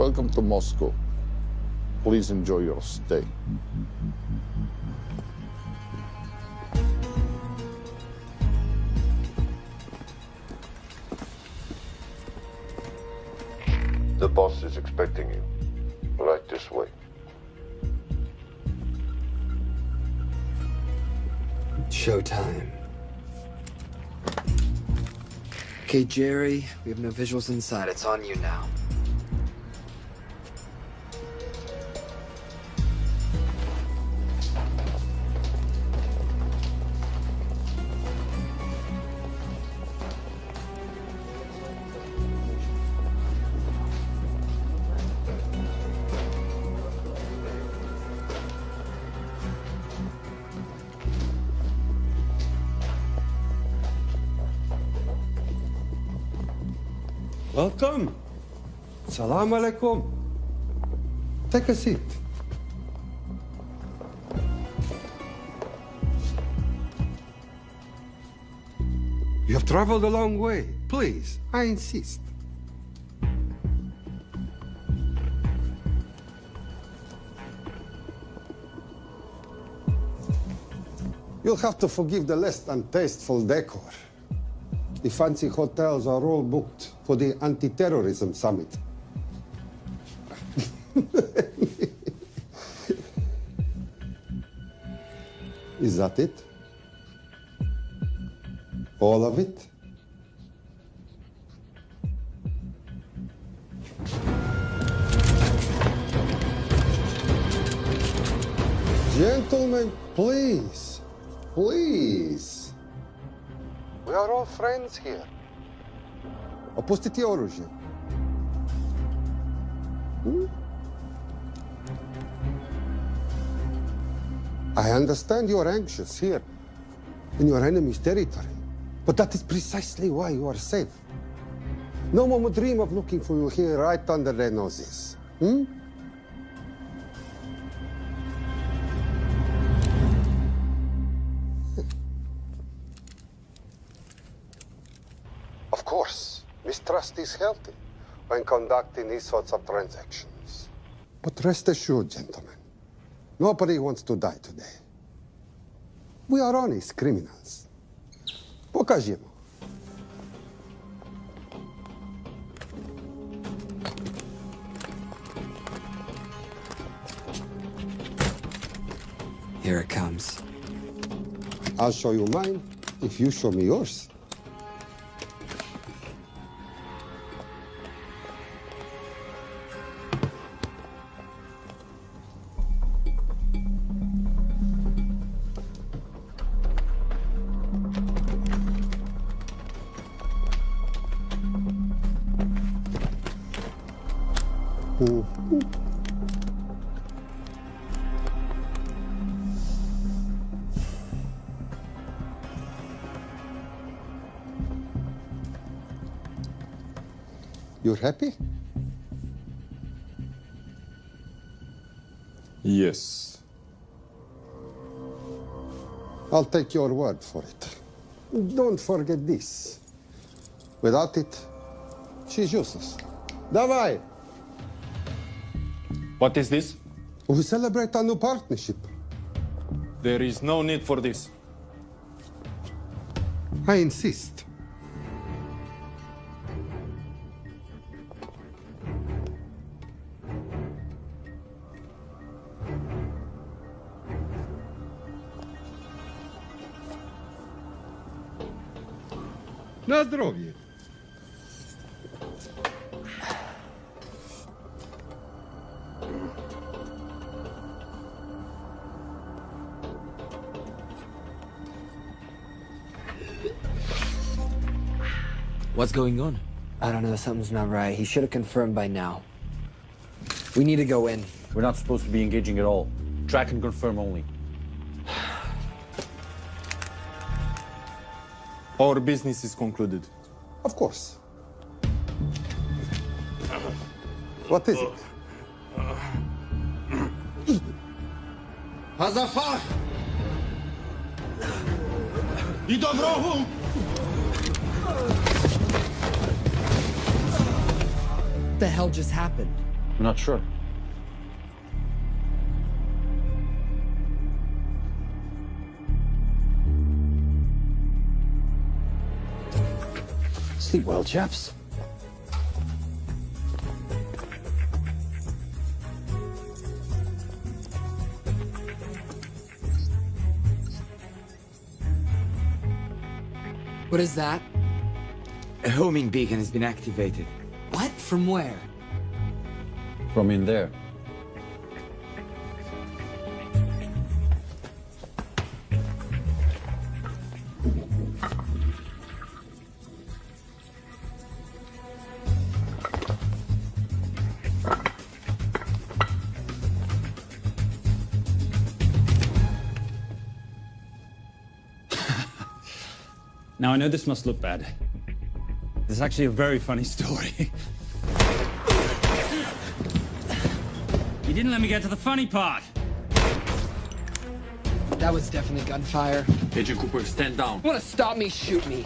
Welcome to Moscow. Please enjoy your stay. The boss is expecting you. Right this way. Showtime. Okay, Jerry, we have no visuals inside. It's on you now. Welcome. Salam alaikum. Take a seat. You have traveled a long way. Please, I insist. You'll have to forgive the less than tasteful decor. The fancy hotels are all booked for the anti-terrorism summit. Is that it? All of it? Gentlemen, please, please. We are all friends here. Опустите оружие. I understand you're anxious here in your enemy's territory, but that is precisely why you are safe. No one would dream of looking for you here right under their noses. Of course, mistrust is healthy when conducting these sorts of transactions. But rest assured, gentlemen, nobody wants to die today. We are honest criminals. Покажемо. Here it comes. I'll show you mine if you show me yours. You're happy? Yes. I'll take your word for it. Don't forget this. Without it, she's useless. Давай! What is this? We celebrate our new partnership. There is no need for this. I insist. На здоровье. What's going on? I don't know. Something's not right. He should have confirmed by now. We need to go in. We're not supposed to be engaging at all. Track and confirm only. Our business is concluded. Of course. What is it? Hazafar! I do wrogu! What the hell just happened? I'm not sure. Sleep well, chaps. What is that? A homing beacon has been activated. What? From where? From in there. Now, I know this must look bad. This is actually a very funny story. You didn't let me get to the funny part. That was definitely gunfire. Agent Cooper, stand down. Want to stop me, shoot me.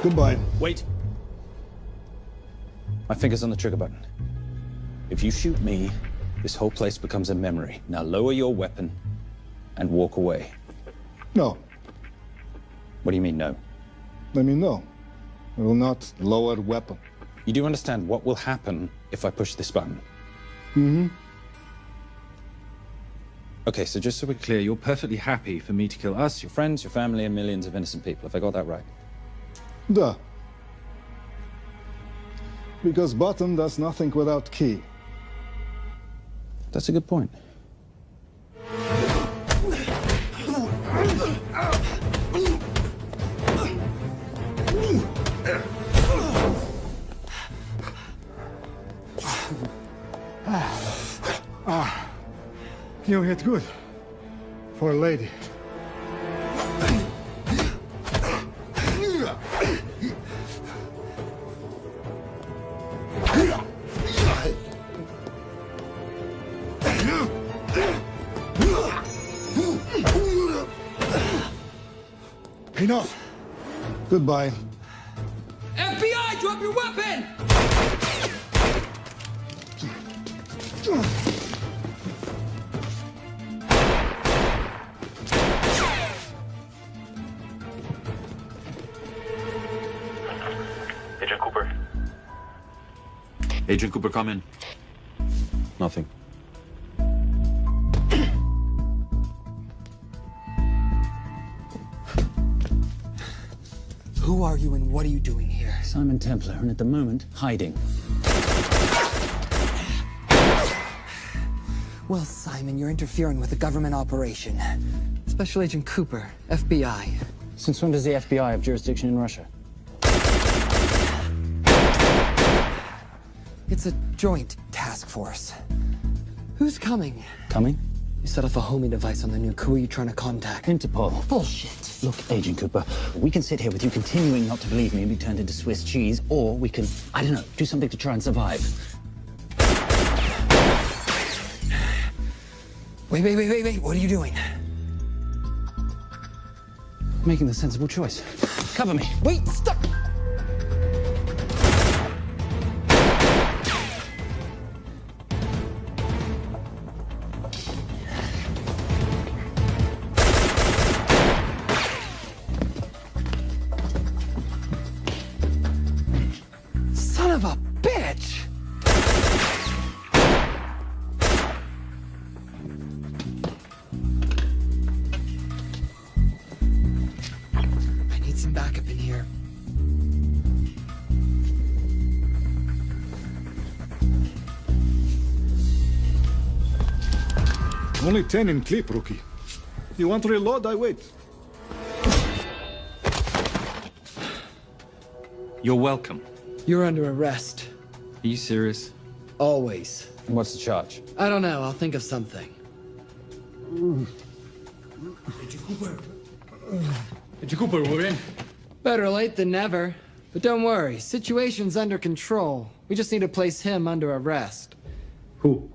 Goodbye. Wait. My finger's on the trigger button. If you shoot me, this whole place becomes a memory. Now lower your weapon and walk away. No. What do you mean, no? I mean, no. I will not lower weapon. You do understand what will happen if I push this button? Mm-hmm. Okay, so just so we're clear, you're perfectly happy for me to kill us, your friends, your family, and millions of innocent people. Have I got that right? Duh. Because button does nothing without key. That's a good point. You hit good. For a lady. Enough. Goodbye. FBI, drop your weapon! Agent Cooper. Agent Cooper, come in. Nothing. Who are you and what are you doing here? Simon Templar, and at the moment, hiding. Well, Simon, you're interfering with a government operation. Special Agent Cooper, FBI. Since when does the FBI have jurisdiction in Russia? It's a joint task force. Who's coming? Coming? You set off a homing device on the nuke. Who are you trying to contact? Interpol. Bullshit. Look, Agent Cooper, we can sit here with you continuing not to believe me and be turned into Swiss cheese, or we can, I don't know, do something to try and survive. Wait. What are you doing? Making the sensible choice. Cover me. Wait, stop! Son of a bitch! I need some backup in here. Only 10 in clip, rookie. You want to reload? I wait. You're welcome. You're under arrest. Are you serious? Always. What's the charge? I don't know. I'll think of something. Cooper, we're in. Better late than never. But don't worry. Situation's under control. We just need to place him under arrest. Who?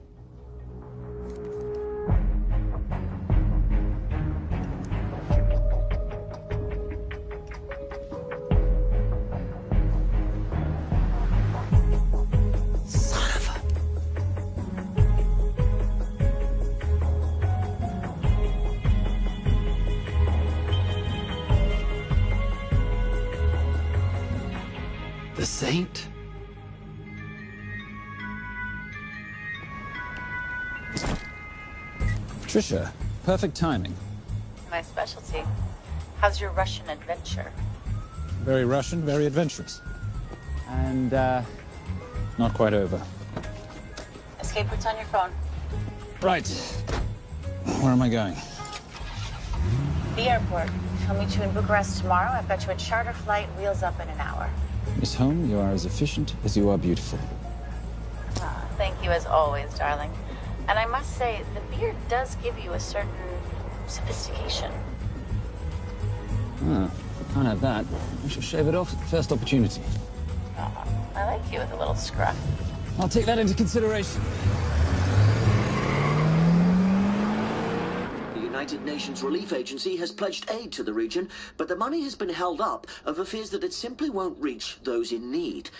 The Saint? Patricia, perfect timing. My specialty. How's your Russian adventure? Very Russian, very adventurous. And, not quite over. Escape routes on your phone. Right. Where am I going? The airport. I'll meet you in Bucharest tomorrow. I've got you a charter flight, wheels up in an hour. Miss Holm, you are as efficient as you are beautiful. Ah, thank you as always, darling. And I must say, the beard does give you a certain sophistication. Ah, I can't have that. I shall shave it off at the first opportunity. Oh, I like you with a little scruff. I'll take that into consideration. The United Nations Relief Agency has pledged aid to the region, but the money has been held up over fears that it simply won't reach those in need.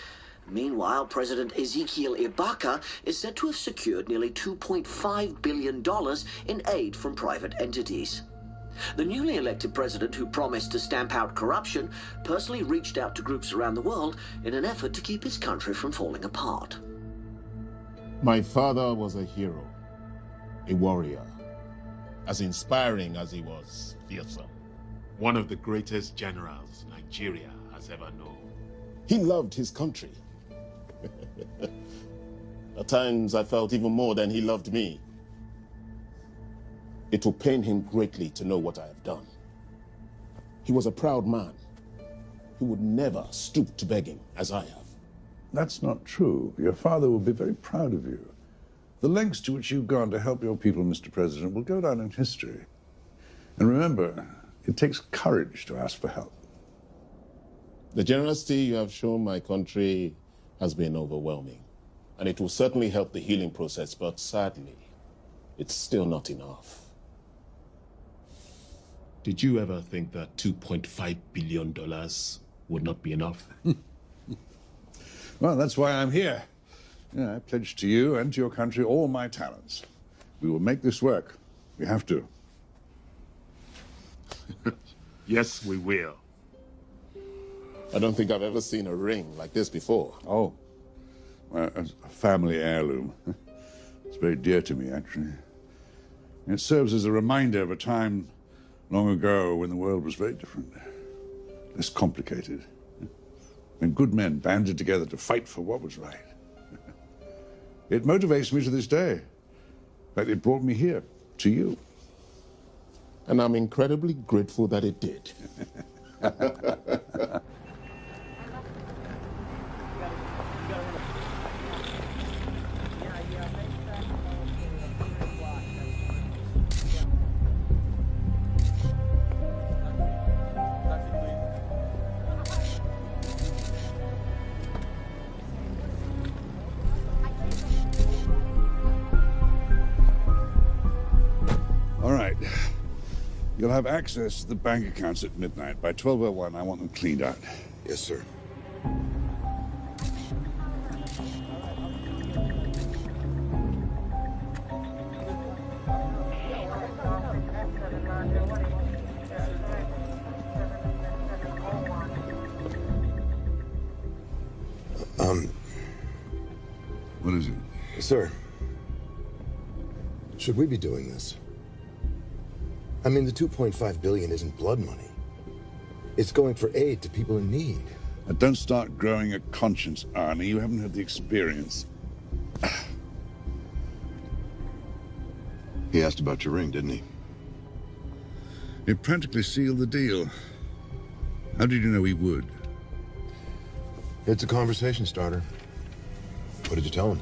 Meanwhile, President Ezekiel Ibaka is said to have secured nearly $2.5 billion in aid from private entities. The newly elected president, who promised to stamp out corruption, personally reached out to groups around the world in an effort to keep his country from falling apart. My father was a hero, a warrior, as inspiring as he was fearsome. One of the greatest generals Nigeria has ever known. He loved his country. At times, I felt even more than he loved me. It will pain him greatly to know what I have done. He was a proud man who would never stoop to begging as I have. That's not true. Your father will be very proud of you. The lengths to which you've gone to help your people, Mr. President, will go down in history. And remember, it takes courage to ask for help. The generosity you have shown my country has been overwhelming, and it will certainly help the healing process, but sadly, it's still not enough. Did you ever think that $2.5 billion would not be enough? Well, that's why I'm here. I pledge to you and to your country all my talents. We will make this work. We have to. Yes, we will. I don't think I've ever seen a ring like this before. Oh, well, it's a family heirloom. It's very dear to me, actually. It serves as a reminder of a time long ago when the world was very different, less complicated, when good men banded together to fight for what was right. It motivates me to this day. In fact, it brought me here, to you. And I'm incredibly grateful that it did. You'll have access to the bank accounts at midnight. By 12:01, I want them cleaned out. Yes, sir. What is it? Sir, should we be doing this? I mean, the $2.5 billion isn't blood money. It's going for aid to people in need. Now, don't start growing a conscience, Arnie. You haven't had the experience. He asked about your ring, didn't he? It practically sealed the deal. How did you know he would? It's a conversation starter. What did you tell him?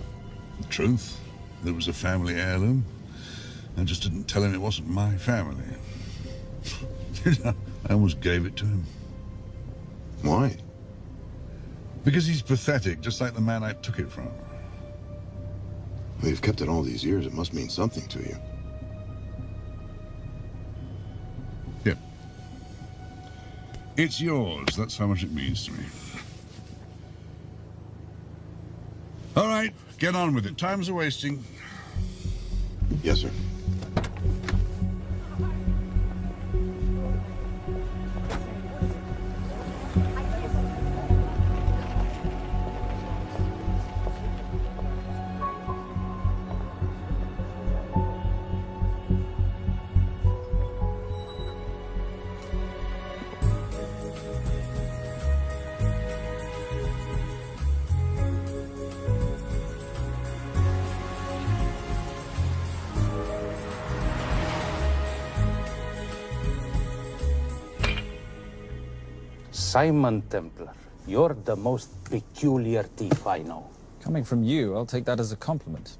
The truth. That it was a family heirloom. I just didn't tell him it wasn't my family. I almost gave it to him. Why? Because he's pathetic, just like the man I took it from. Well, you've kept it all these years. It must mean something to you. Yeah. It's yours. That's how much it means to me. All right, get on with it. Time's a-wasting. Yes, sir. Simon Templar, you're the most peculiar thief I know. Coming from you, I'll take that as a compliment.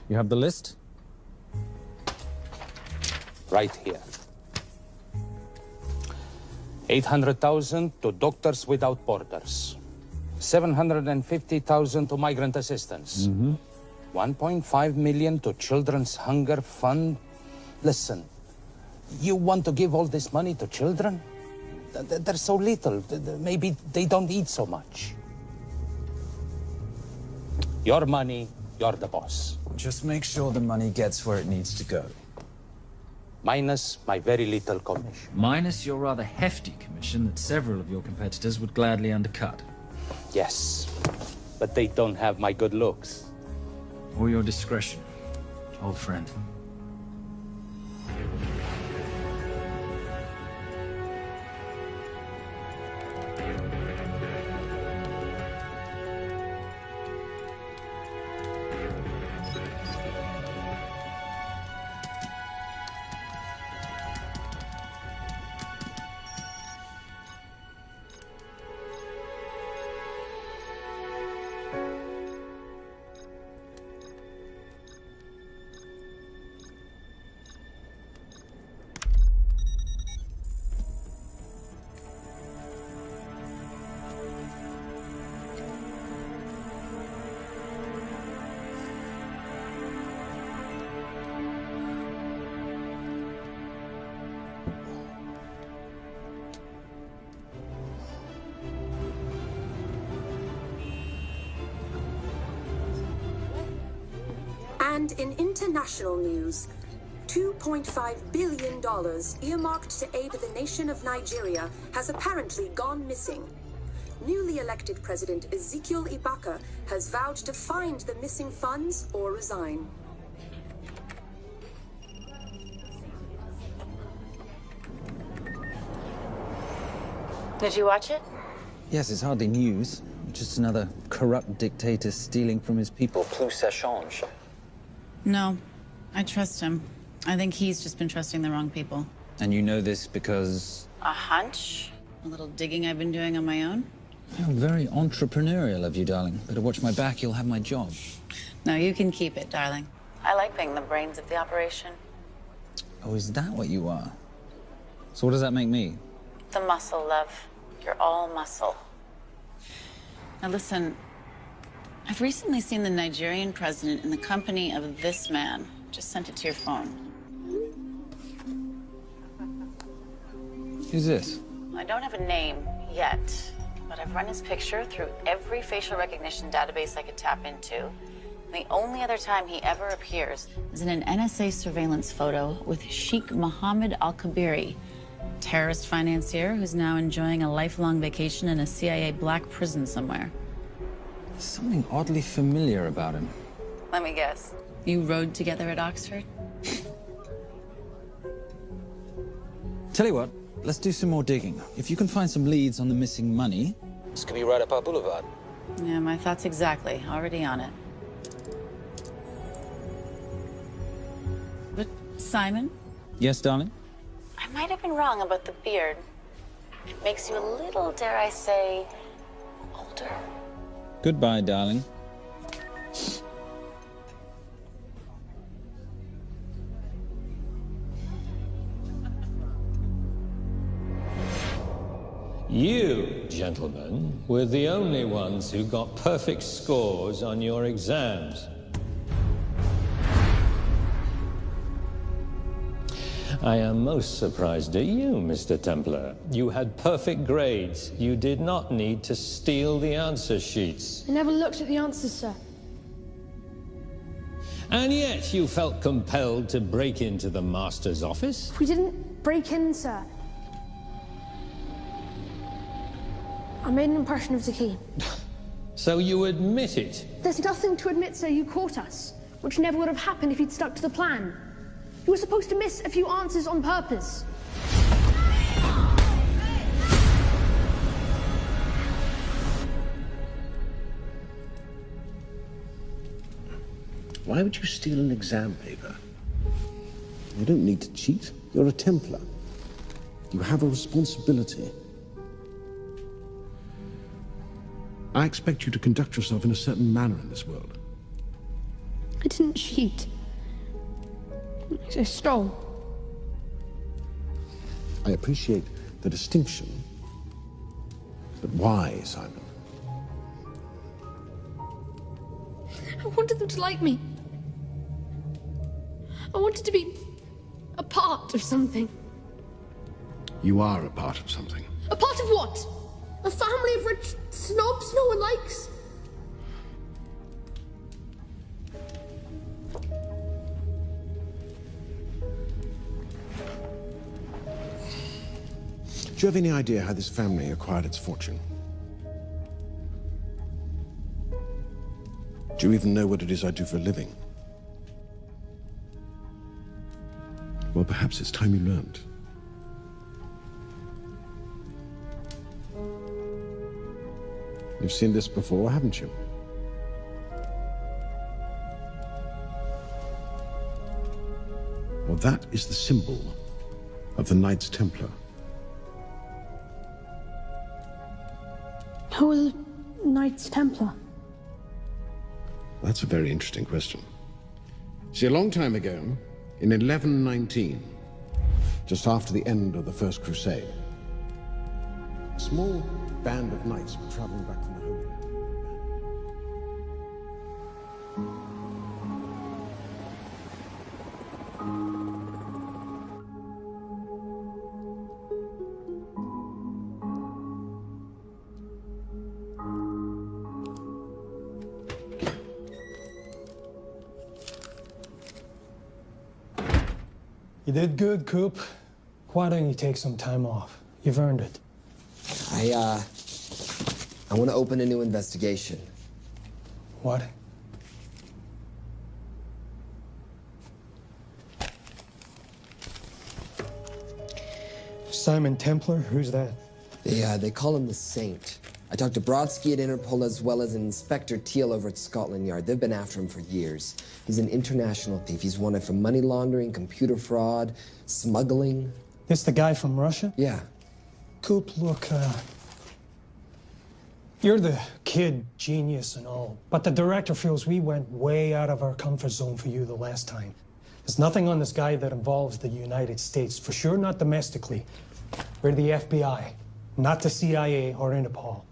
You have the list? Right here. 800,000 to Doctors Without Borders. 750,000 to migrant assistance. 1.5 million to Children's Hunger Fund. Listen, you want to give all this money to children? They're so little. Maybe they don't eat so much. Your money, you're the boss. Just make sure the money gets where it needs to go. Minus my very little commission. Minus your rather hefty commission that several of your competitors would gladly undercut. Yes, but they don't have my good looks. Or your discretion, old friend. And in international news, $2.5 billion earmarked to aid the nation of Nigeria has apparently gone missing. Newly elected President Ezekiel Ibaka has vowed to find the missing funds or resign. Did you watch it? Yes, it's hardly news. Just another corrupt dictator stealing from his people. Plus ça change. No, I trust him. I think he's just been trusting the wrong people. And you know this because... A hunch? A little digging I've been doing on my own? You're very entrepreneurial of you, darling. Better watch my back, you'll have my job. No, you can keep it, darling. I like being the brains of the operation. Oh, is that what you are? So what does that make me? The muscle, love. You're all muscle. Now listen, I've recently seen the Nigerian president in the company of this man. Just sent it to your phone. Who's this? I don't have a name yet, but I've run his picture through every facial recognition database I could tap into. And the only other time he ever appears is in an NSA surveillance photo with Sheikh Mohammed Al-Kabiri, terrorist financier who's now enjoying a lifelong vacation in a CIA black prison somewhere. There's something oddly familiar about him. Let me guess. You rode together at Oxford? Tell you what, let's do some more digging. If you can find some leads on the missing money, this could be right up our boulevard. Yeah, my thoughts exactly. Already on it. Simon? Yes, darling? I might have been wrong about the beard. It makes you a little, dare I say, older. Goodbye, darling. You, gentlemen, were the only ones who got perfect scores on your exams. I am most surprised at you, Mr. Templar. You had perfect grades. You did not need to steal the answer sheets. I never looked at the answers, sir. And yet you felt compelled to break into the master's office? We didn't break in, sir. I made an impression of the key. So you admit it? There's nothing to admit, sir. You caught us, which never would have happened if you'd stuck to the plan. You were supposed to miss a few answers on purpose. Why would you steal an exam paper? You don't need to cheat. You're a Templar. You have a responsibility. I expect you to conduct yourself in a certain manner in this world. I didn't cheat. I stole. I appreciate the distinction. But why, Simon? I wanted them to like me. I wanted to be a part of something. You are a part of something. A part of what? A family of rich snobs no one likes? Do you have any idea how this family acquired its fortune? Do you even know what it is I do for a living? Well, perhaps it's time you learned. You've seen this before, haven't you? Well, that is the symbol of the Knights Templar. Who are the Knights Templar? That's a very interesting question. See, a long time ago, in 1119, just after the end of the First Crusade, a small band of knights were traveling back from the Holy Land. You did good, Coop. Why don't you take some time off? You've earned it. I want to open a new investigation. What? Simon Templar? Who's that? They call him the Saint. I talked to Brodsky at Interpol as well as Inspector Teal over at Scotland Yard. They've been after him for years. He's an international thief. He's wanted for money laundering, computer fraud, smuggling. This the guy from Russia? Yeah. Coop, look, you're the kid genius and all, but the director feels we went way out of our comfort zone for you the last time. There's nothing on this guy that involves the United States, for sure not domestically. We're the FBI, not the CIA or Interpol.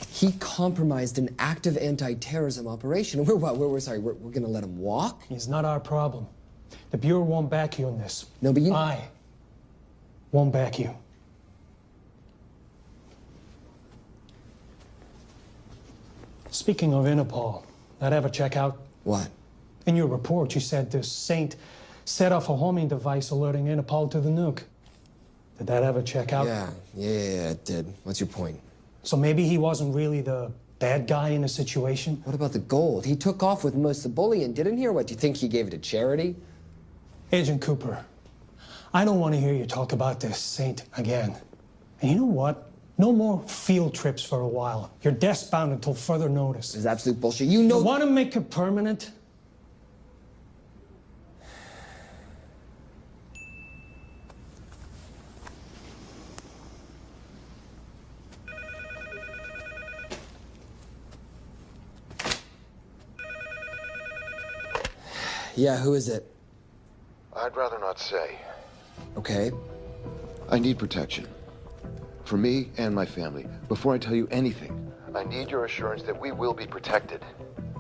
He compromised an active anti-terrorism operation. We're gonna let him walk? He's not our problem. The Bureau won't back you on this. No, but I won't back you. Speaking of Interpol, that ever check out? What? In your report, you said this Saint set off a homing device alerting Interpol to the nuke. Did that ever check out? Yeah, it did. What's your point? So maybe he wasn't really the bad guy in the situation? What about the gold? He took off with most of the bullion, didn't he? Or what, do you think he gave it to charity? Agent Cooper, I don't want to hear you talk about this Saint again. And you know what? No more field trips for a while. You're desk-bound until further notice. This is absolute bullshit. You know... You want to make it permanent? Yeah, who is it? I'd rather not say. Okay. I need protection. For me and my family. Before I tell you anything, I need your assurance that we will be protected.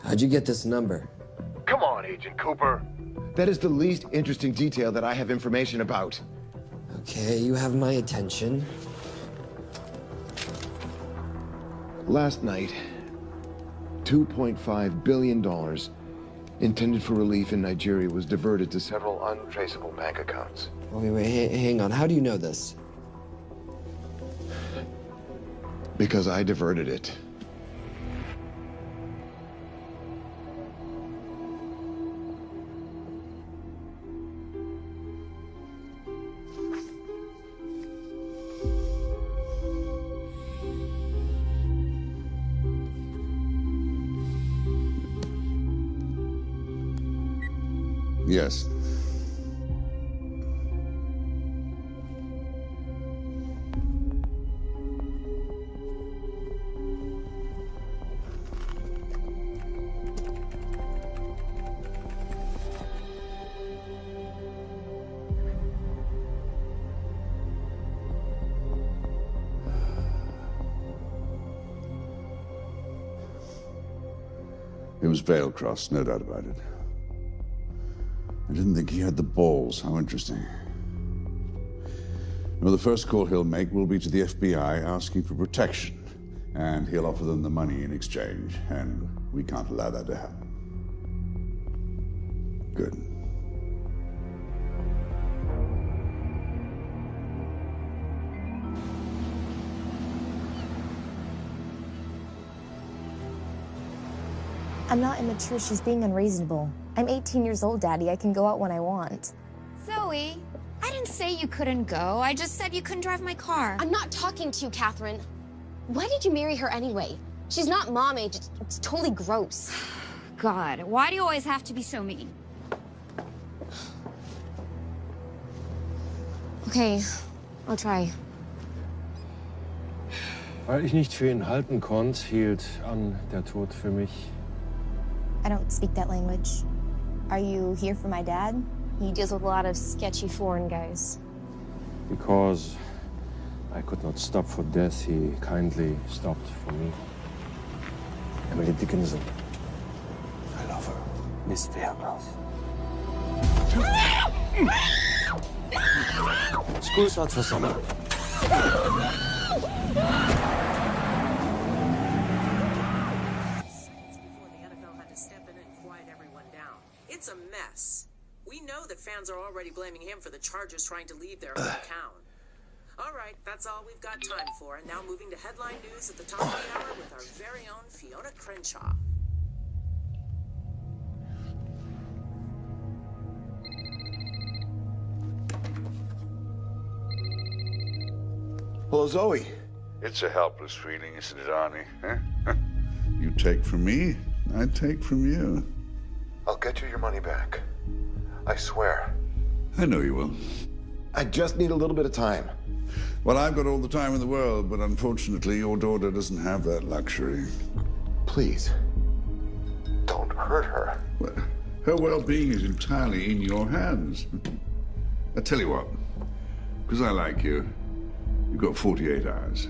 How'd you get this number? Come on, Agent Cooper. That is the least interesting detail that I have information about. Okay, you have my attention. Last night, $2.5 billion intended for relief in Nigeria was diverted to several untraceable bank accounts. Wait, hang on. How do you know this? Because I diverted it. Yes. It was Veilcross, no doubt about it. I didn't think he had the balls. How interesting. Well, the first call he'll make will be to the FBI asking for protection. And he'll offer them the money in exchange. And we can't allow that to happen. Good. I'm not immature. She's being unreasonable. I'm 18 years old, Daddy. I can go out when I want. Zoe, I didn't say you couldn't go. I just said you couldn't drive my car. I'm not talking to you, Catherine. Why did you marry her anyway? She's not mom age. It's totally gross. God, why do you always have to be so mean? Okay, I'll try. Weil ich nicht für ihn halten konnte, hielt an der Tod für mich. I don't speak that language. Are you here for my dad? He deals with a lot of sketchy foreign guys. Because I could not stop for death, he kindly stopped for me. Emily Dickinson. I love her. Miss Veilcross. Scusa for summer. It's a mess. We know that fans are already blaming him for the Chargers trying to leave their hometown. All right, that's all we've got time for. And now moving to headline news at the top of the hour with our very own Fiona Crenshaw. Hello, Zoe. It's a helpless feeling, isn't it, Arnie? Huh? You take from me, I take from you. I'll get you your money back. I swear. I know you will. I just need a little bit of time. Well, I've got all the time in the world, but unfortunately, your daughter doesn't have that luxury. Please, don't hurt her. Well, her well-being is entirely in your hands. I tell you what, because I like you, you've got 48 hours.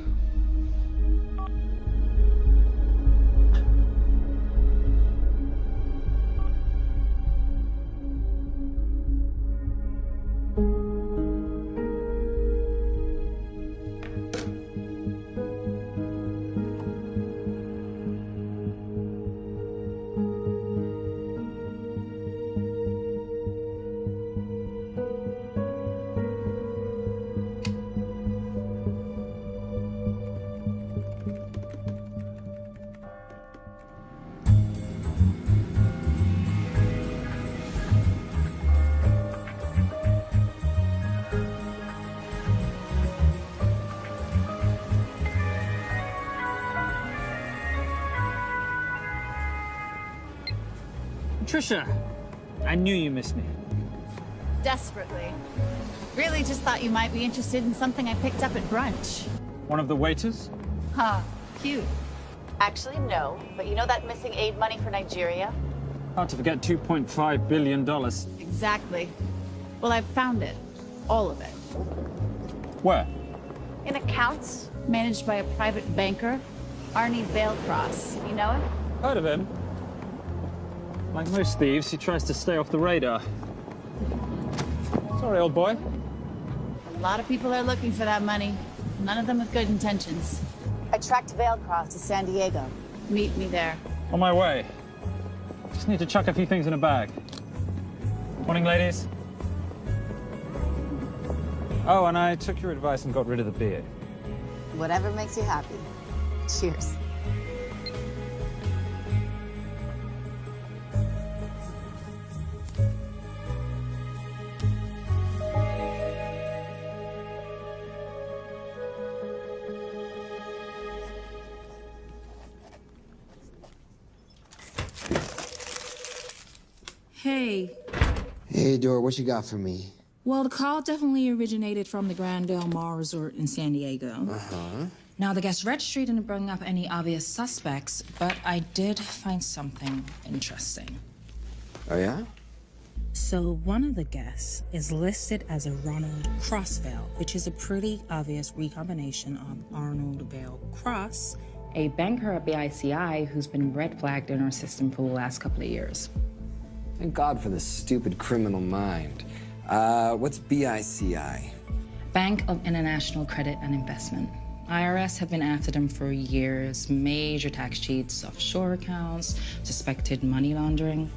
Trisha, I knew you missed me. Desperately. Really just thought you might be interested in something I picked up at brunch. One of the waiters? Huh, cute. Actually, no. But you know that missing aid money for Nigeria? Hard to forget $2.5 billion. Exactly. Well, I've found it. All of it. Where? In accounts managed by a private banker, Arnie Vailcross. You know him? Heard of him. Like most thieves, he tries to stay off the radar. Sorry, old boy. A lot of people are looking for that money. None of them with good intentions. I tracked Vailcross to San Diego. Meet me there. On my way. Just need to chuck a few things in a bag. Morning, ladies. Oh, and I took your advice and got rid of the beard. Whatever makes you happy. Cheers. Hey. Hey, Dora, what you got for me? Well, the call definitely originated from the Grand Del Mar Resort in San Diego. Uh-huh. Now, the guest registry didn't bring up any obvious suspects, but I did find something interesting. Oh, yeah? So one of the guests is listed as a Ronald Crossvale, which is a pretty obvious recombination of Arnold Vale Cross, a banker at BICI who's been red flagged in our system for the last couple of years. Thank God for this stupid criminal mind. What's BICI? Bank of International Credit and Investment. IRS have been after them for years. Major tax cheats, offshore accounts, suspected money laundering.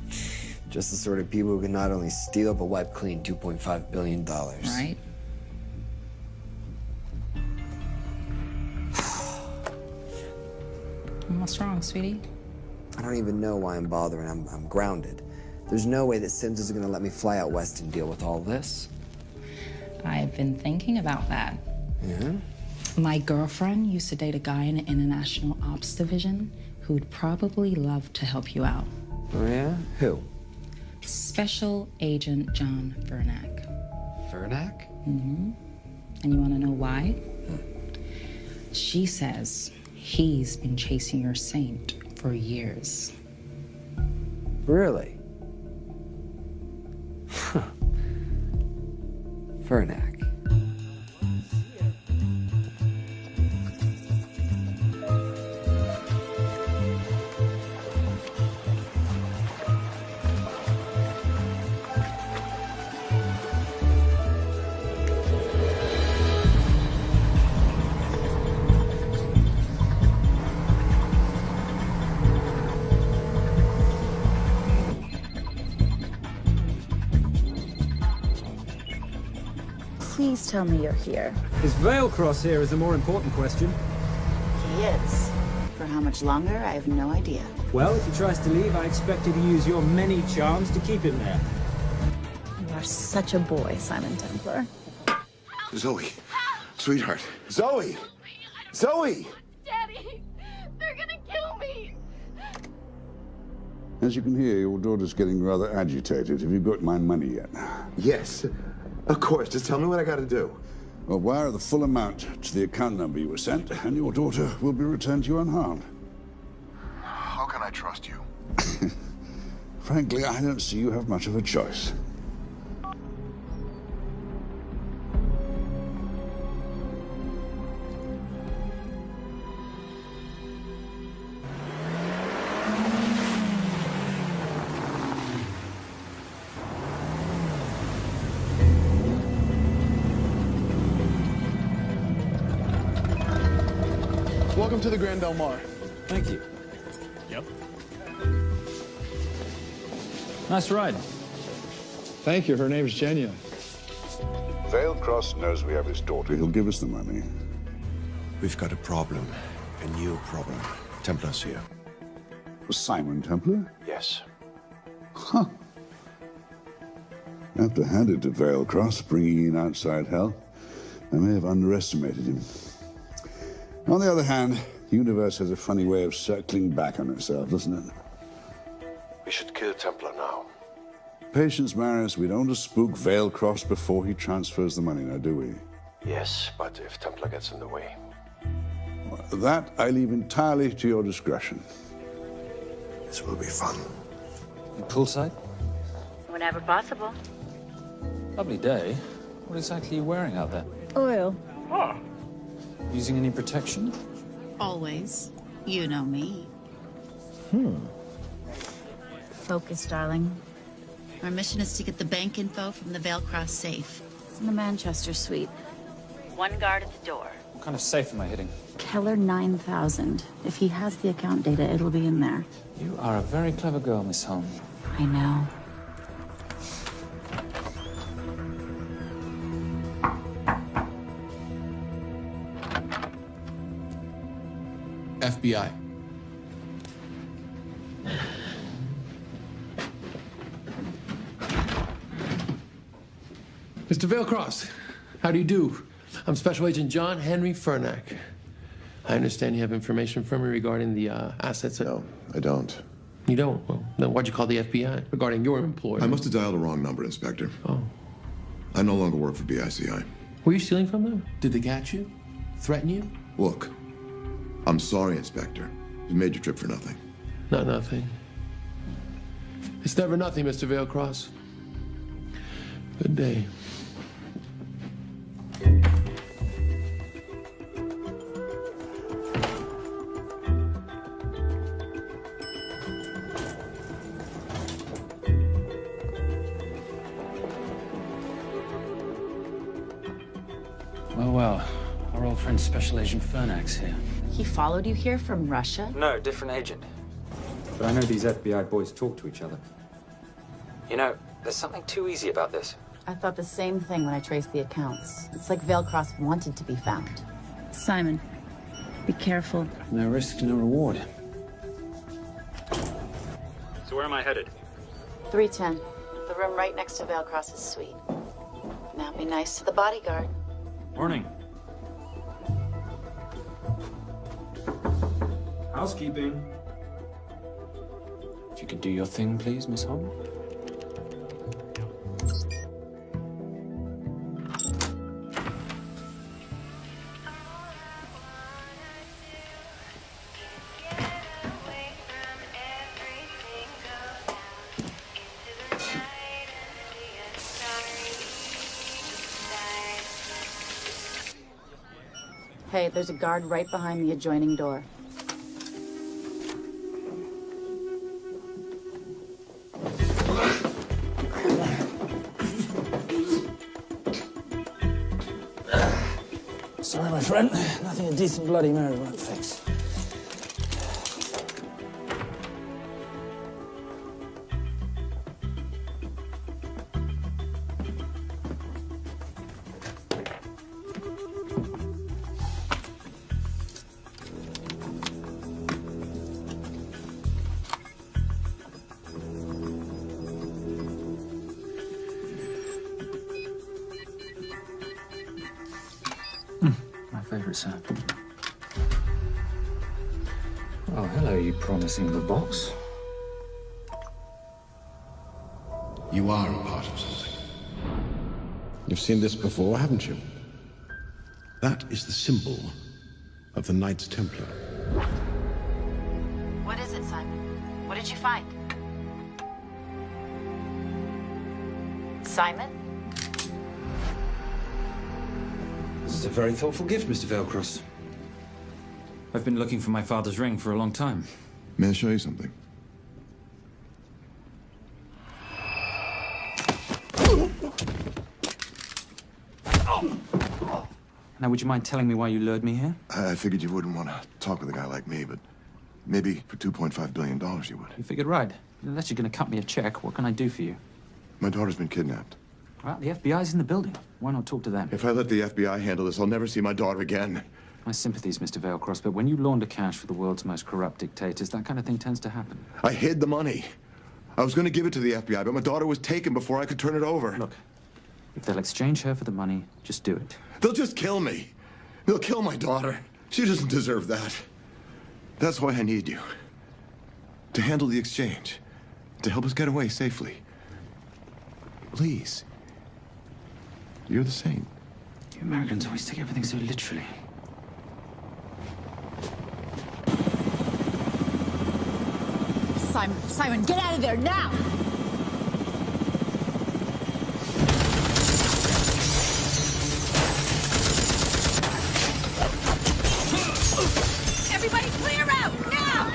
Just the sort of people who can not only steal but wipe clean $2.5 billion. Right? What's wrong, sweetie? I don't even know why I'm bothering. I'm grounded. There's no way that Sims is gonna let me fly out west and deal with all this. I've been thinking about that. Yeah? My girlfriend used to date a guy in the International Ops Division who'd probably love to help you out. Oh, yeah? Who? Special Agent John Vernack. Vernack? Mm-hmm. And you want to know why? She says he's been chasing your saint for years. Really? Huh. Vernack. Please tell me you're here. Is Vailcross here is the more important question. He is. For how much longer, I have no idea. Well, if he tries to leave, I expect you to use your many charms to keep him there. You are such a boy, Simon Templar. Zoe. Sweetheart. Zoe! Zoe! Daddy, they're gonna kill me. As you can hear, your daughter's getting rather agitated. Have you got my money yet? Yes. Of course. Just tell me what I gotta do. Well, wire the full amount to the account number you were sent, and your daughter will be returned to you unharmed. How can I trust you? Frankly, I don't see you have much of a choice. Welcome to the Grand Del Mar. Thank you. Yep. Nice ride. Thank you. Her name's Genya. Vailcross knows we have his daughter. He'll give us the money. We've got a problem. A new problem. Templar's here. Simon Templar? Yes. Huh. I have to hand it to Vailcross, bringing in outside help. I may have underestimated him. On the other hand, the universe has a funny way of circling back on itself, doesn't it? We should kill Templar now. Patience, Maris. We don't want to spook Vailcross before he transfers the money, now, do we? Yes, but if Templar gets in the way. That I leave entirely to your discretion. This will be fun. Poolside? Whenever possible. Lovely day. What exactly are you wearing out there? Oil. Using any protection? Always. You know me. Focus, darling. Our mission is to get the bank info from the Vale Cross safe. It's in the Manchester suite. One guard at the door. What kind of safe am I hitting? Keller 9000. If he has the account data, it'll be in there. You are a very clever girl, Miss Holm. I know. FBI. Mr. Vailcross, how do you do? I'm Special Agent John Henry Furnack. I understand you have information from me regarding the assets. No, I don't. You don't? Well, then why'd you call the FBI regarding your employer? I must have dialed the wrong number, Inspector. Oh. I no longer work for BICI. Were you stealing from them? Did they catch you? Threaten you? Look, I'm sorry, Inspector. You made your trip for nothing. Not nothing. It's never nothing, Mr. Vailcross. Good day. Well, our old friend Special Agent Furnack's here. He followed you here from Russia? No, different agent. But I know these FBI boys talk to each other. You know, there's something too easy about this. I thought the same thing when I traced the accounts. It's like Vailcross wanted to be found. Simon, be careful. No risk, no reward. So where am I headed? 310. The room right next to Vailcross's suite. Now be nice to the bodyguard. Morning. Housekeeping. If you could do your thing, please, Miss Holm. Hey, there's a guard right behind the adjoining door. Sorry, my friend. Nothing a decent Bloody Mary won't fix. My favorite sound. Oh, hello, you promising little box. You are a part of something. You've seen this before, haven't you? That is the symbol of the Knights Templar. What is it, Simon? What did you find? Simon? This is a very thoughtful gift, Mr. Vailcross. I've been looking for my father's ring for a long time. May I show you something? Now, would you mind telling me why you lured me here? I figured you wouldn't want to talk with a guy like me, but maybe for $2.5 billion you would. You figured right. Unless you're going to cut me a check, what can I do for you? My daughter's been kidnapped. Well, the FBI's in the building. Why not talk to them? If I let the FBI handle this, I'll never see my daughter again. My sympathies, Mr. Vailcross, but when you launder cash for the world's most corrupt dictators, that kind of thing tends to happen. I hid the money. I was going to give it to the FBI, but my daughter was taken before I could turn it over. Look, if they'll exchange her for the money, just do it. They'll just kill me. They'll kill my daughter. She doesn't deserve that. That's why I need you. To handle the exchange. To help us get away safely. Please. You're the saint. You Americans always take everything so literally. Simon, get out of there now! Everybody clear out, now!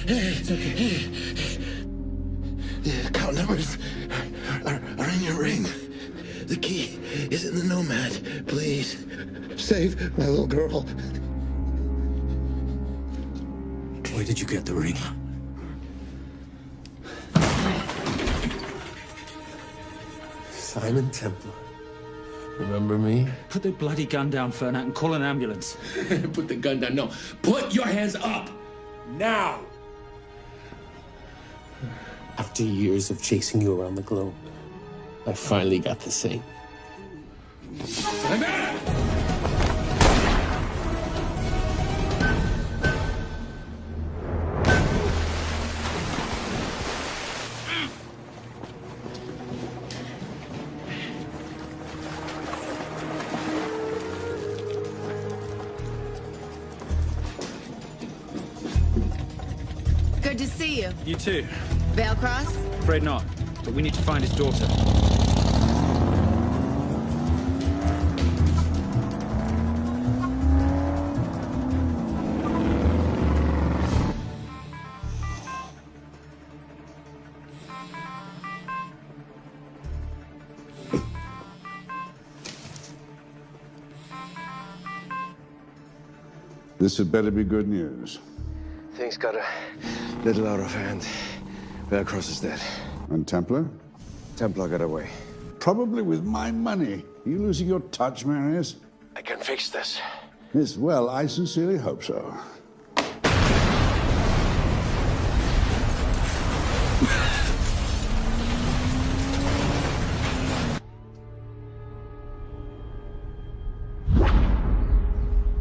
It's okay. The account numbers are in your ring. The key is in the Nomad. Please, save my little girl. Where did you get the ring? Simon Templar. Remember me? Put the bloody gun down, Fernak, and call an ambulance. Put the gun down. No. Put your hands up. Now. After years of chasing you around the globe, I finally got the thing. Good to see you. You too. Veil Cross? Afraid not, but we need to find his daughter. This had better be good news. Things got a little out of hand. Veil Cross is dead. And Templar? Templar got away. Probably with my money. Are you losing your touch, Marius? I can fix this. Yes, well, I sincerely hope so.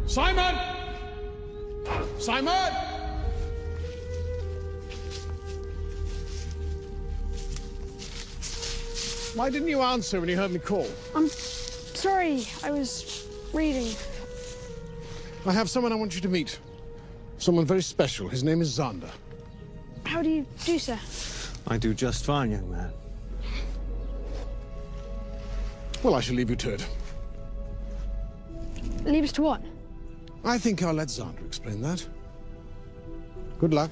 Simon! Simon! Why didn't you answer when you heard me call? I'm sorry, I was reading. I have someone I want you to meet. Someone very special. His name is Zander. How do you do, sir? I do just fine, young man. Well, I shall leave you to it. Leave us to what? I think I'll let Zander explain that. Good luck.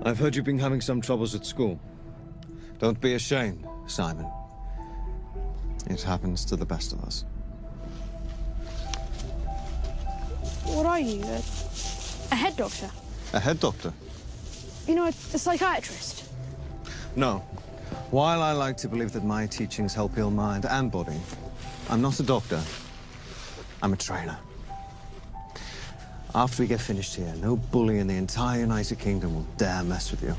I've heard you've been having some troubles at school. Don't be ashamed, Simon. It happens to the best of us. What are you, a head doctor? A head doctor? You know, a psychiatrist? No. While I like to believe that my teachings help heal mind and body, I'm not a doctor. I'm a trainer. After we get finished here, no bully in the entire United Kingdom will dare mess with you.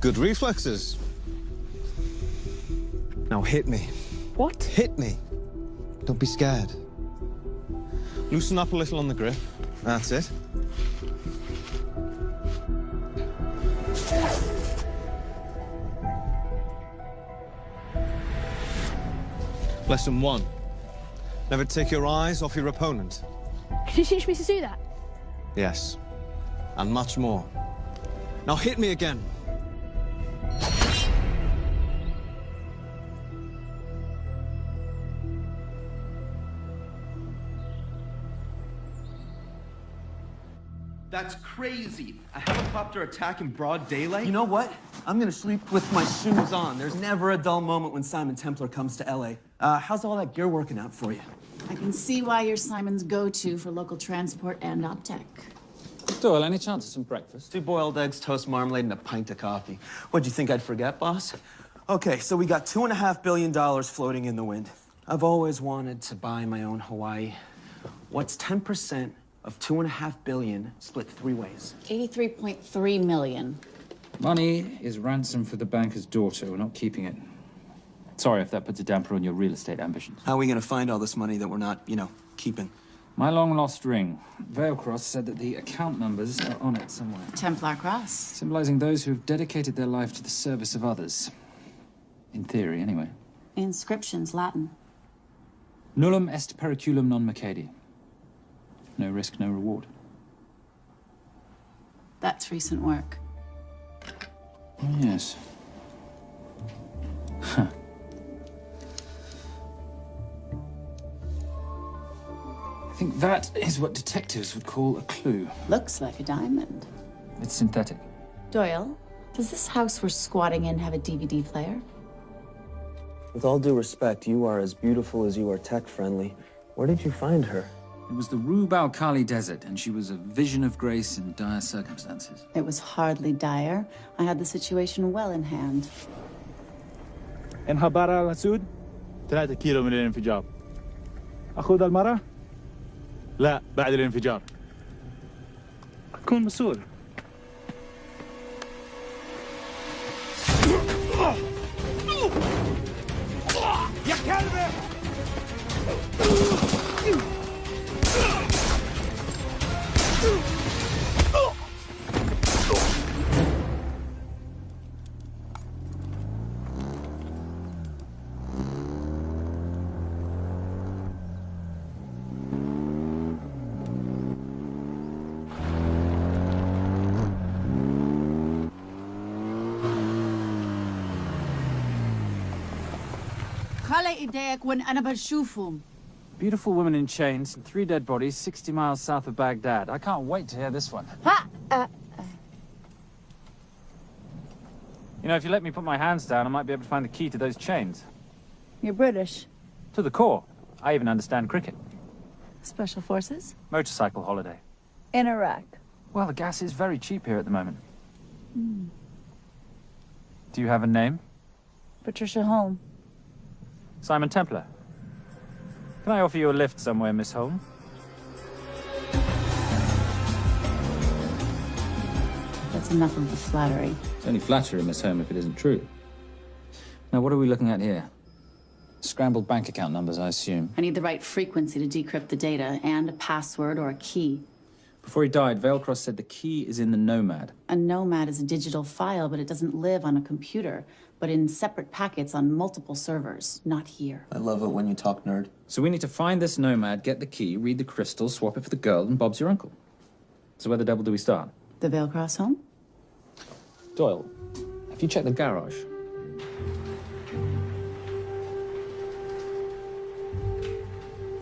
Good reflexes. Now hit me. What? Hit me. Don't be scared. Loosen up a little on the grip. That's it. Lesson 1. Never take your eyes off your opponent. Can you teach me to do that? Yes. And much more. Now hit me again. That's crazy. A helicopter attack in broad daylight? You know what? I'm gonna sleep with my shoes on. There's never a dull moment when Simon Templar comes to LA. How's all that gear working out for you? I can see why you're Simon's go-to for local transport and optech. Doyle, any chance of some breakfast? 2 boiled eggs, toast, marmalade, and a pint of coffee. What'd you think I'd forget, boss? Okay, so we got $2.5 billion floating in the wind. I've always wanted to buy my own Hawaii. What's 10% of $2.5 billion split 3 ways? 83.3 million. Money is ransom for the banker's daughter. We're not keeping it. Sorry if that puts a damper on your real estate ambitions. How are we gonna find all this money that we're not, keeping? My long-lost ring. Veilcross said that the account numbers are on it somewhere. Templar Cross. Symbolizing those who have dedicated their life to the service of others. In theory, anyway. Inscription's Latin. Nullum est periculum non mercedi. No risk, no reward. That's recent work. Oh, yes. Huh. I think that is what detectives would call a clue. Looks like a diamond. It's synthetic. Doyle, does this house we're squatting in have a DVD player? With all due respect, you are as beautiful as you are tech-friendly. Where did you find her? It was the Rub al-Khali Desert, and she was a vision of grace in dire circumstances. It was hardly dire. I had the situation well in hand. انها برا مسعود 3 كيلو من الانفجار. أخذ المرة؟ لا بعد الانفجار. أكون مسؤول. يا كلبي! خلي ايديك وين انا بشوفهم. Beautiful woman in chains and 3 dead bodies 60 miles south of Baghdad. I can't wait to hear this one. You know, if you let me put my hands down, I might be able to find the key to those chains. You're British. To the core. I even understand cricket. Special Forces? Motorcycle holiday. In Iraq. Well, the gas is very cheap here at the moment. Do you have a name? Patricia Holm. Simon Templar. Can I offer you a lift somewhere, Miss Holm? That's enough of the flattery. It's only flattery, Miss Holm, if it isn't true. Now, what are we looking at here? Scrambled bank account numbers, I assume. I need the right frequency to decrypt the data and a password or a key. Before he died, Veilcross said the key is in the Nomad. A Nomad is a digital file, but it doesn't live on a computer, but in separate packets on multiple servers, not here. I love it when you talk nerd. So we need to find this Nomad, get the key, read the crystal, swap it for the girl, and Bob's your uncle. So where the devil do we start? The Veilcross home? Doyle, have you checked the garage?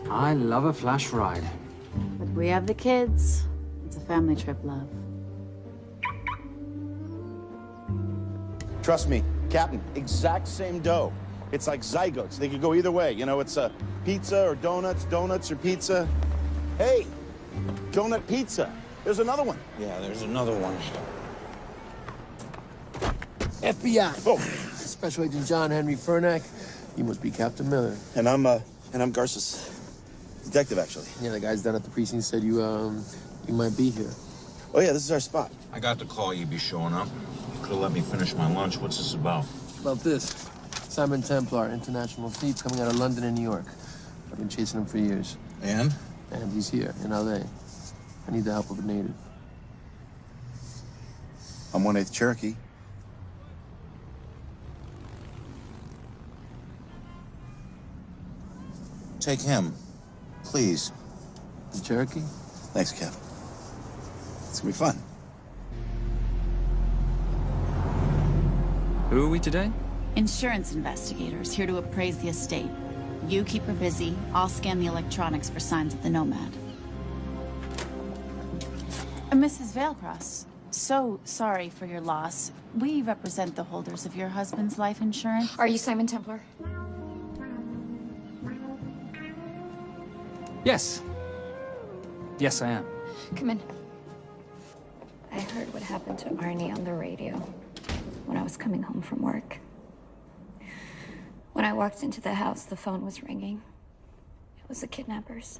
I love a flash ride. But we have the kids. It's a family trip, love. Trust me, Captain, exact same dough. It's like zygotes. They could go either way. You know, it's a pizza or donuts, donuts or pizza. Hey, donut pizza. There's another one. Yeah, there's another one. FBI. Oh. Special Agent John Henry Furnack. You must be Captain Miller. And I'm Garces. Detective, actually. Yeah, the guys down at the precinct said you might be here. Oh, yeah, this is our spot. I got the call you'd be showing up. You could have let me finish my lunch. What's this about? About this. Simon Templar, international thief coming out of London and New York. I've been chasing him for years. And? And he's here, in L.A. I need the help of a native. I'm 1/8 Cherokee. Take him, please. The Cherokee? Thanks, Cap. It's gonna be fun. Who are we today? Insurance investigators here to appraise the estate. You keep her busy. I'll scan the electronics for signs of the Nomad. Mrs. Veilcross, so sorry for your loss. We represent the holders of your husband's life insurance. Are you Simon Templar? Yes. Yes, I am. Come in. I heard what happened to Arnie on the radio when I was coming home from work. When I walked into the house, the phone was ringing. It was the kidnappers.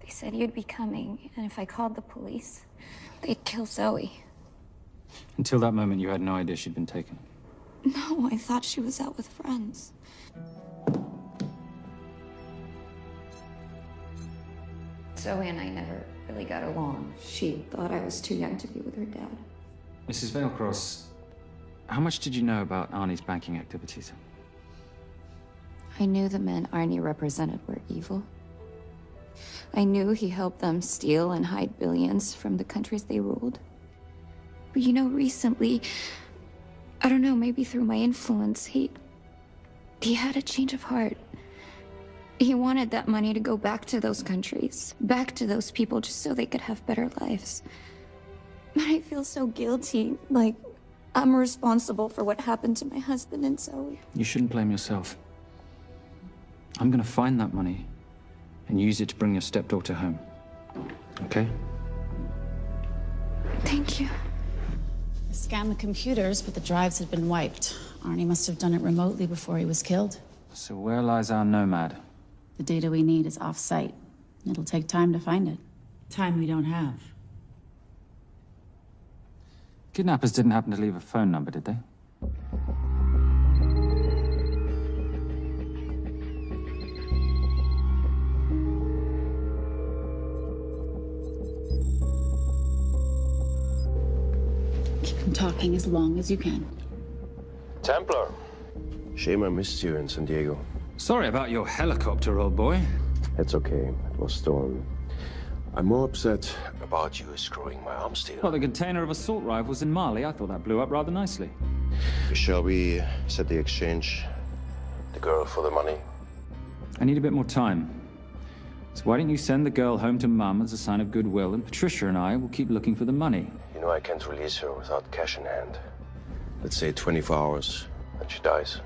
They said you'd be coming, and if I called the police, they'd kill Zoe. Until that moment, you had no idea she'd been taken. No, I thought she was out with friends. Zoe and I never really got along. She thought I was too young to be with her dad. Mrs. Vailcross, how much did you know about Arnie's banking activities? I knew the men Arnie represented were evil. I knew he helped them steal and hide billions from the countries they ruled. But you know, recently, I don't know, maybe through my influence, he had a change of heart. He wanted that money to go back to those countries, back to those people, just so they could have better lives. But I feel so guilty, like I'm responsible for what happened to my husband and Zoe. You shouldn't blame yourself. I'm gonna find that money and use it to bring your stepdaughter home. Okay? Thank you. I scanned the computers, but the drives had been wiped. Arnie must have done it remotely before he was killed. So where lies our nomad? The data we need is off-site. It'll take time to find it. Time we don't have. Kidnappers didn't happen to leave a phone number, did they? Keep them talking as long as you can. Templar. Shame I missed you in San Diego. Sorry about your helicopter, old boy. It's okay. It was stolen. I'm more upset about you screwing my arms deal. Well, the container of assault rifles in Mali, I thought that blew up rather nicely. Shall we set the exchange? The girl for the money? I need a bit more time. So why don't you send the girl home to Mum as a sign of goodwill, and Patricia and I will keep looking for the money. You know I can't release her without cash in hand. Let's say 24 hours, and she dies.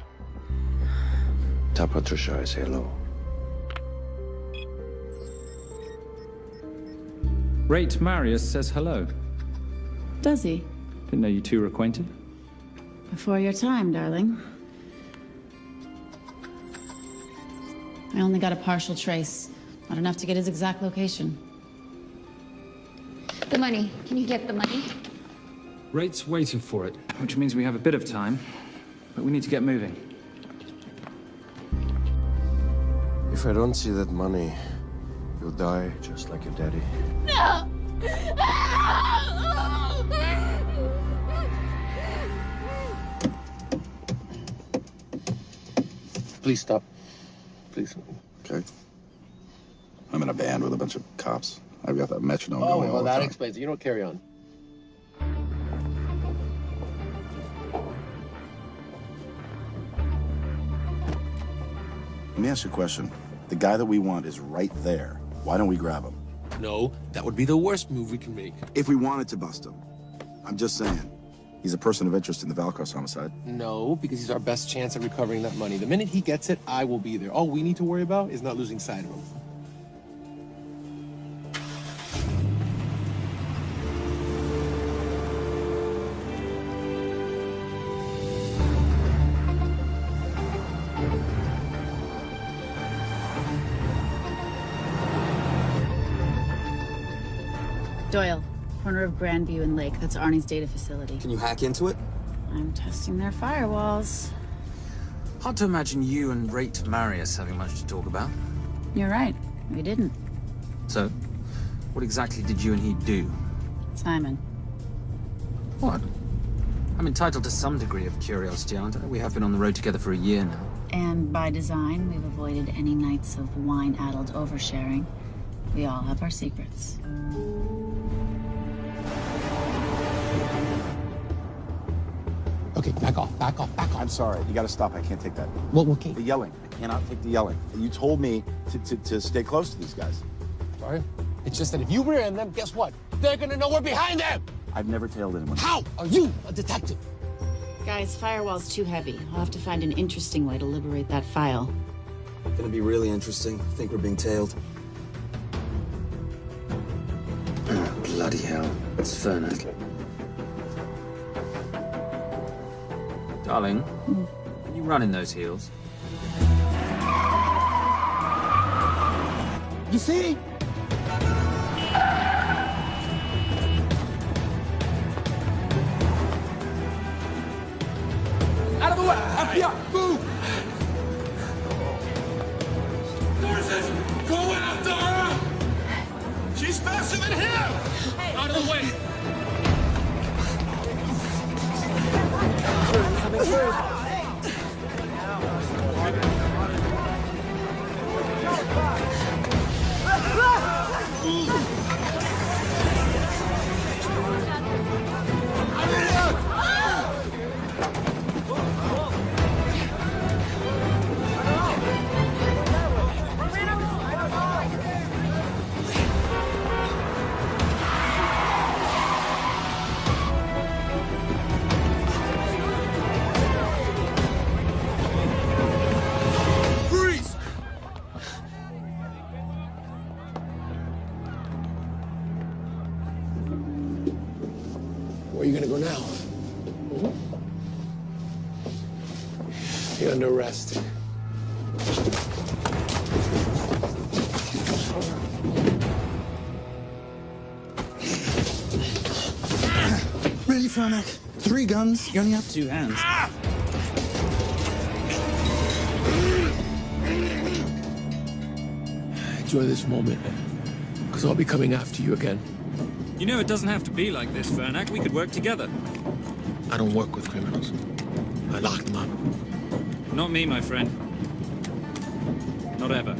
Tell Patricia I say hello. Rate Marius says hello. Does he? Didn't know you two were acquainted. Before your time, darling. I only got a partial trace. Not enough to get his exact location. The money. Can you get the money? Rate's waiting for it, which means we have a bit of time, but we need to get moving. If I don't see that money, you'll die just like your daddy. No! Please stop. Please. Okay. I'm in a band with a bunch of cops. I've got that metronome going all the time. That explains it. You don't carry on. Let me ask you a question. The guy that we want is right there. Why don't we grab him? No, that would be the worst move we can make. If we wanted to bust him. I'm just saying. He's a person of interest in the Valcross homicide. No, because he's our best chance at recovering that money. The minute he gets it, I will be there. All we need to worry about is not losing sight of him. Doyle, corner of Grandview and Lake. That's Arnie's data facility. Can you hack into it? I'm testing their firewalls. Hard to imagine you and Rate Marius having much to talk about. You're right. We didn't. So, what exactly did you and he do? Simon. What? I'm entitled to some degree of curiosity, aren't I? We have been on the road together for a year now. And by design, we've avoided any nights of wine-addled oversharing. We all have our secrets. Okay, back off, back off, back off. I'm sorry. You gotta stop. I can't take that. Well, okay. The yelling. I cannot take the yelling. You told me to stay close to these guys. Sorry. It's just that if you rear end them, guess what? They're gonna know we're behind them! I've never tailed anyone. How are you a detective? Guys, firewall's too heavy. I'll have to find an interesting way to liberate that file. Gonna be really interesting. I think we're being tailed. The Bloody hell. It's Fernac. Darling, can you run in those heels? You see? Out of the way! FBI! Move! Forces, go after her! She's faster than him! Out of the way! Coming through. Where are you gonna go now? You're under arrest. Really, Fernac? 3 guns? You only have 2 hands. Enjoy this moment, because I'll be coming after you again. You know, it doesn't have to be like this, Fernac. We could work together. I don't work with criminals. I lock them up. Not me, my friend. Not ever.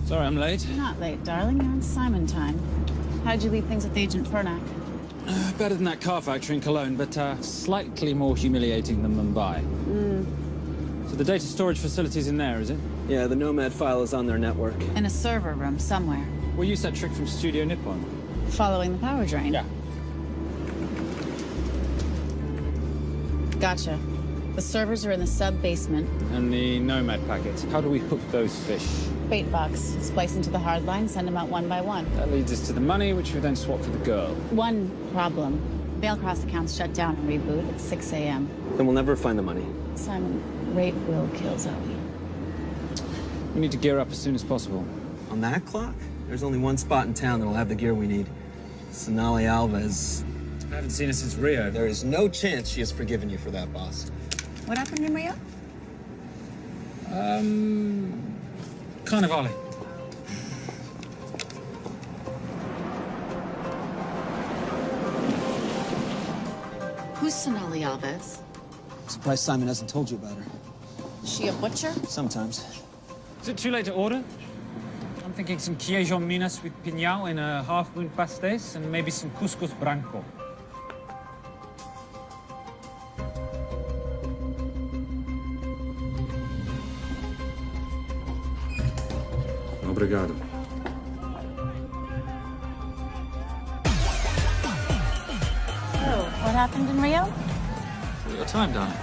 Sorry, I'm late. Not late, darling. You're on Simon time. How'd you leave things with Agent Fernac? Better than that car factory in Cologne, but slightly more humiliating than Mumbai. So the data storage facility's in there, is it? Yeah, the Nomad file is on their network. In a server room somewhere. We'll use that trick from Studio Nippon. Following the power drain? Yeah. Gotcha. The servers are in the sub-basement. And the Nomad packets. How do we hook those fish? Bait box. Splice into the hard line, send them out one by one. That leads us to the money, which we then swap for the girl. One problem. Mailcross accounts shut down and reboot at 6 a.m. Then we'll never find the money. Simon, rape will kill Zoe. We need to gear up as soon as possible. On that clock? There's only one spot in town that'll have the gear we need. Sonali Alves. I haven't seen her since Rio. There is no chance she has forgiven you for that, boss. What happened in Rio? Carnivale. Who's Sonali Alves? Surprised Simon hasn't told you about her. Is she a butcher? Sometimes. Is it too late to order? I'm thinking some queijo minas with piñao and a half-moon pastéis and maybe some couscous branco. Obrigado. So, what happened in Rio? Your time, darling.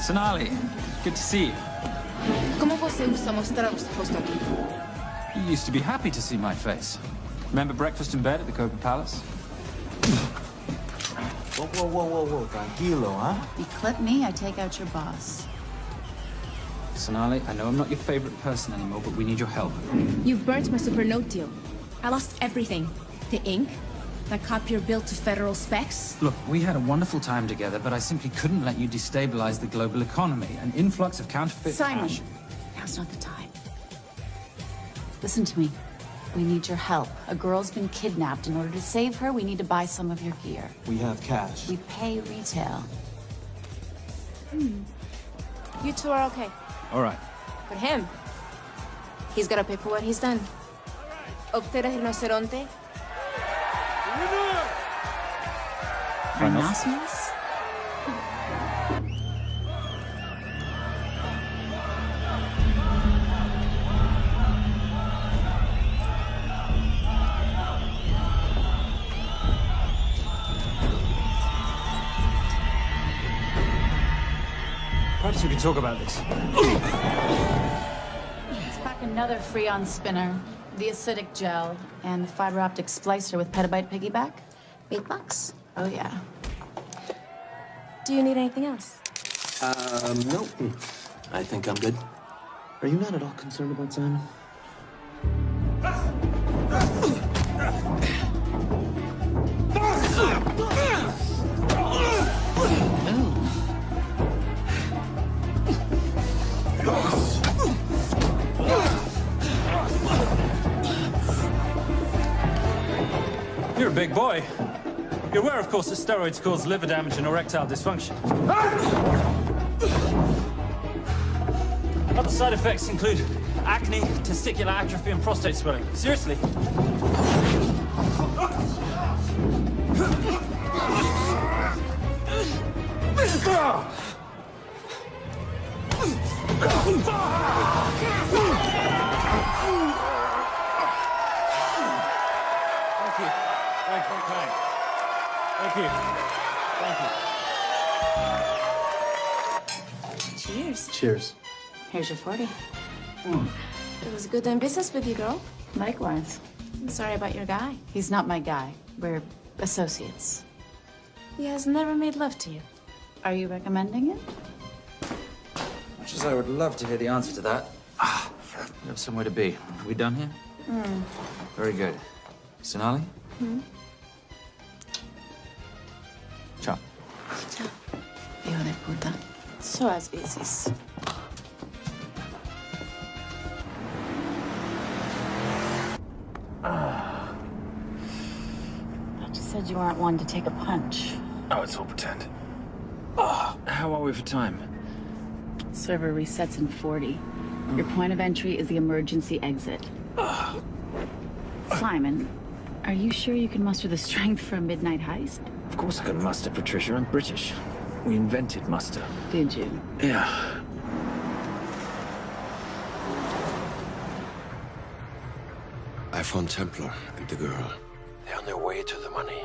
Sonali, good to see you. ¿Cómo você usa mostrar o seu rosto aqui? You used to be happy to see my face. Remember breakfast in bed at the Copa Palace? Whoa. Tranquilo, huh? You clip me, I take out your boss. Sonali, I know I'm not your favorite person anymore, but we need your help. You've burnt my supernote deal. I lost everything. The ink, that copier built to federal specs. Look, we had a wonderful time together, but I simply couldn't let you destabilize the global economy. An influx of counterfeit Simon, cash. now's not the time. Listen to me. We need your help. A girl's been kidnapped. In order to save her, we need to buy some of your gear. We have cash. We pay retail. You two are okay. All right. But him, he's gotta pay for what he's done. Obter el rinoceronte. Rhinoceros? so we can talk about this. Let's pack another Freon spinner, the acidic gel, and the fiber optic splicer with petabyte piggyback. $8. Oh, yeah. Do you need anything else? No. I think I'm good. Are you not at all concerned about Simon? You're a big boy. You're aware, of course, that steroids cause liver damage and erectile dysfunction. Other side effects include acne, testicular atrophy, and prostate swelling. Seriously. Thank you. Cheers. Cheers. Here's your 40. It was good doing business with you, girl. Likewise. I'm sorry about your guy. He's not my guy. We're associates. He has never made love to you. Are you recommending it? Much as I would love to hear the answer to that. We have somewhere to be. Are we done here? Very good. Sonali? Ciao. Ciao. Hijo de puta. So as veces. But you said you weren't one to take a punch. Oh, it's all pretend. How are we for time? Server resets in 40. Your point of entry is the emergency exit. Simon, are you sure you can muster the strength for a midnight heist? Of course I can muster, Patricia. I'm British. We invented muster. Did you? Yeah. I found Templar and the girl. They're on their way to the money.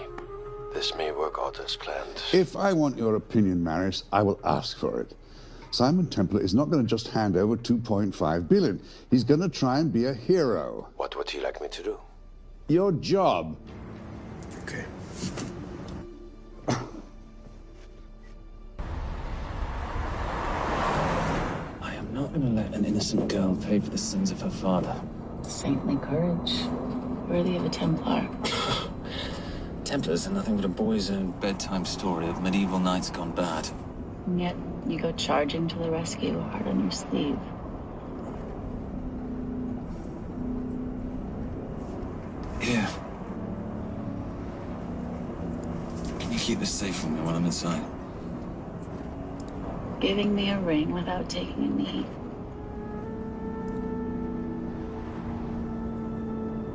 This may work out as planned. If I want your opinion, Maris, I will ask for it. Simon Templar is not going to just hand over 2.5 billion. He's going to try and be a hero. What would he like me to do? Your job. Okay. I am not going to let an innocent girl pay for the sins of her father. Saintly courage. Worthy of a Templar. Templars are nothing but a boy's own bedtime story of medieval knights gone bad. And yet, you go charging to the rescue, heart on your sleeve. Yeah. Can you keep this safe from me while I'm inside? Giving me a ring without taking a knee.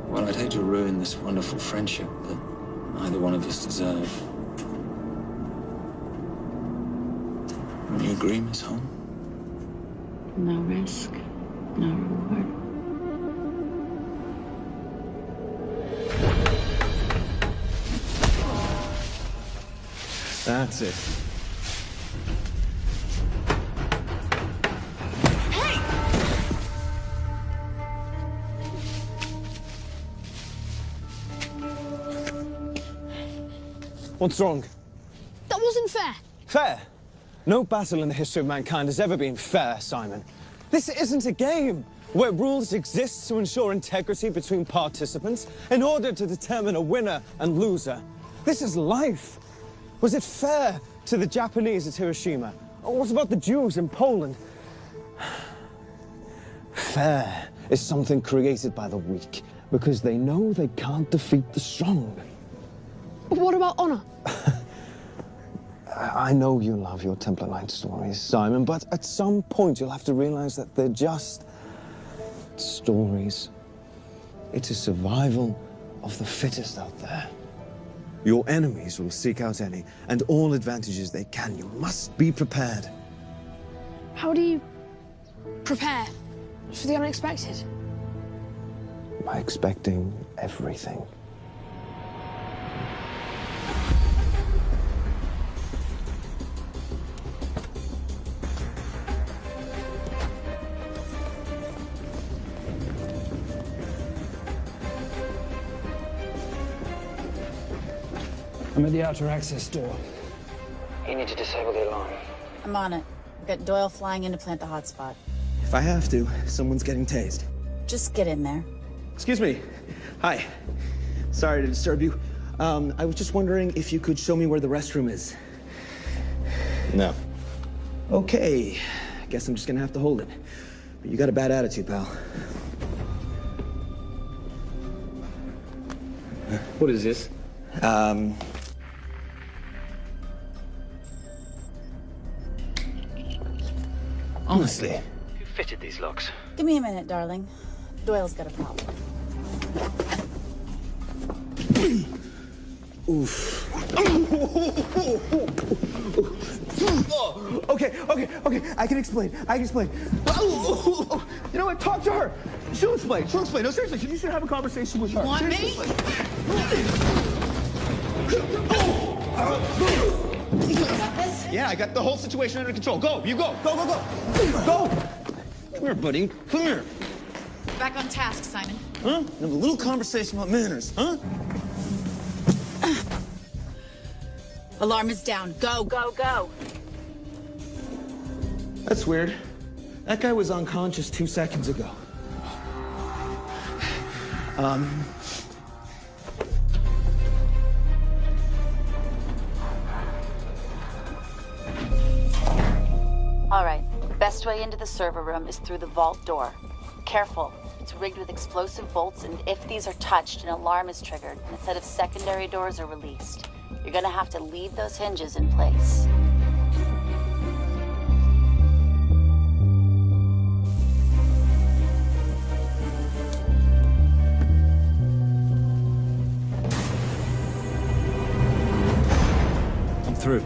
Well, I'd hate to ruin this wonderful friendship that neither one of us deserve. Will you agree, Miss Holm? No risk, no reward. That's it. What's wrong? That wasn't fair. Fair? No battle in the history of mankind has ever been fair, Simon. This isn't a game where rules exist to ensure integrity between participants in order to determine a winner and loser. This is life. Was it fair to the Japanese at Hiroshima? Or what about the Jews in Poland? Fair is something created by the weak because they know they can't defeat the strong. What about honor? I know you love your Templar Knight stories, Simon, but at some point you'll have to realize that they're just stories. It is survival of the fittest out there. Your enemies will seek out any and all advantages they can. You must be prepared. How do you prepare for the unexpected? By expecting everything. I'm at the outer access door. You need to disable the alarm. I'm on it. We've got Doyle flying in to plant the hotspot. If I have to, someone's getting tased. Just get in there. Excuse me. Hi. Sorry to disturb you. I was just wondering if you could show me where the restroom is. No. Okay. Guess I'm just gonna have to hold it. But you got a bad attitude, pal. What is this? Honestly. Who fitted these locks? Give me a minute, darling. Doyle's got a problem. Oof. Okay. I can explain. You know what? Talk to her. She'll explain. No, seriously, you should have a conversation with her. You want me? Yeah, I got the whole situation under control. Go, you go. Go. Come here, buddy. Come here. Back on task, Simon. Huh? Have a little conversation about manners, huh? Alarm is down. Go. That's weird. That guy was unconscious 2 seconds ago. All right. Best way into the server room is through the vault door. Careful. It's rigged with explosive bolts, and if these are touched, an alarm is triggered, and a set of secondary doors are released. You're gonna have to leave those hinges in place. I'm through.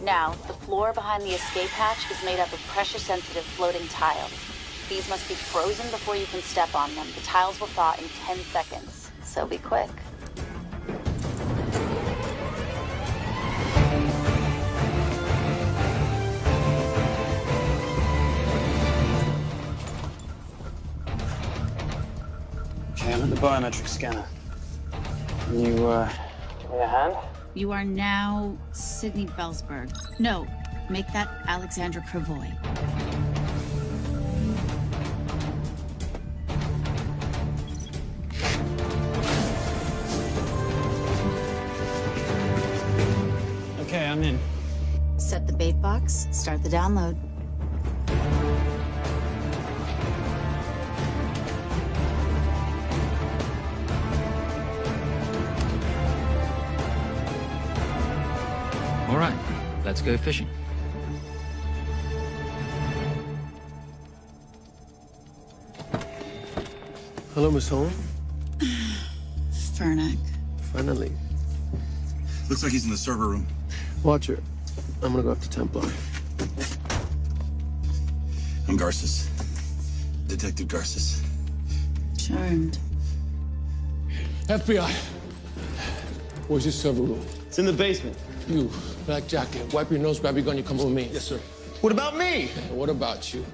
Now, the floor behind the escape hatch is made up of pressure-sensitive floating tiles. These must be frozen before you can step on them. The tiles will thaw in 10 seconds, so be quick. Okay, I'm at the biometric scanner. Can you, give me a hand? You are now Sydney Bellsberg. No, make that Alexandra Cravoy. Okay, I'm in. Set the bait box, start the download. All right, let's go fishing. Hello, Miss Holm. Fernick. Finally. Looks like he's in the server room. Watcher, I'm gonna go after Templar. I'm Garces. Detective Garces. Charmed. FBI. Where's your server room? It's in the basement. You, black jacket, wipe your nose, grab your gun, you come with me. Yes, sir. What about me? Yeah, what about you?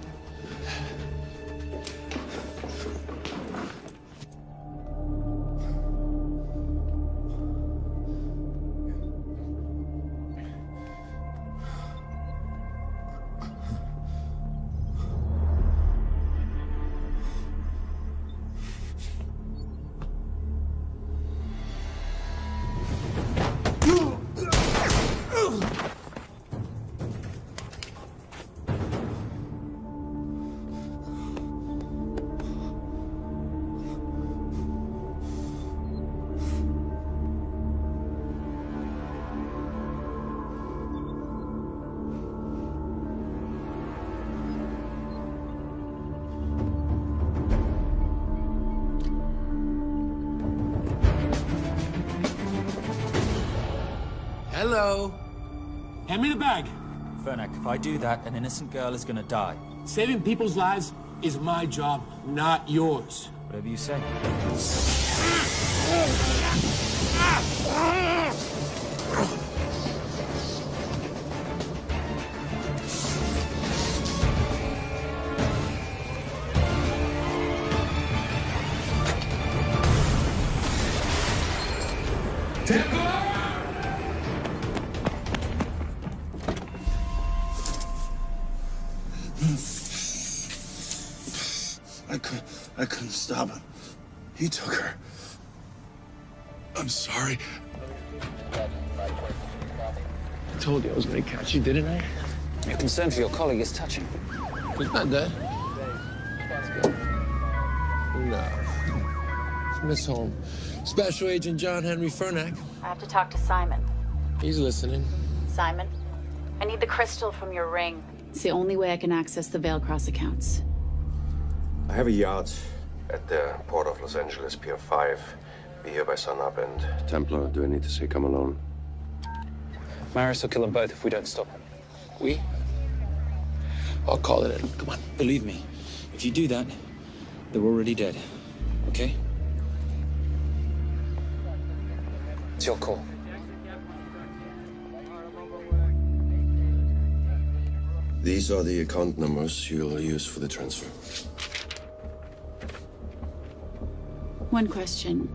Hello. Hand me the bag. Fernick, if I do that, an innocent girl is gonna die. Saving people's lives is my job, not yours. Whatever you say. Stop him. He took her. I'm sorry. I told you I was going to catch you, didn't I? Your concern for your colleague is touching. He's not dead. No. It's Miss Holmes. Special Agent John Henry Fernack. I have to talk to Simon. He's listening. Simon, I need the crystal from your ring. It's the only way I can access the Veilcross accounts. I have a yacht at the port of Los Angeles, Pier 5. Be here by sunup, and Templar, do I need to say come alone? Maris will kill them both if we don't stop him. We? I'll call it in. Come on. Believe me, if you do that, they're already dead. Okay? It's your call. These are the account numbers you'll use for the transfer. One question.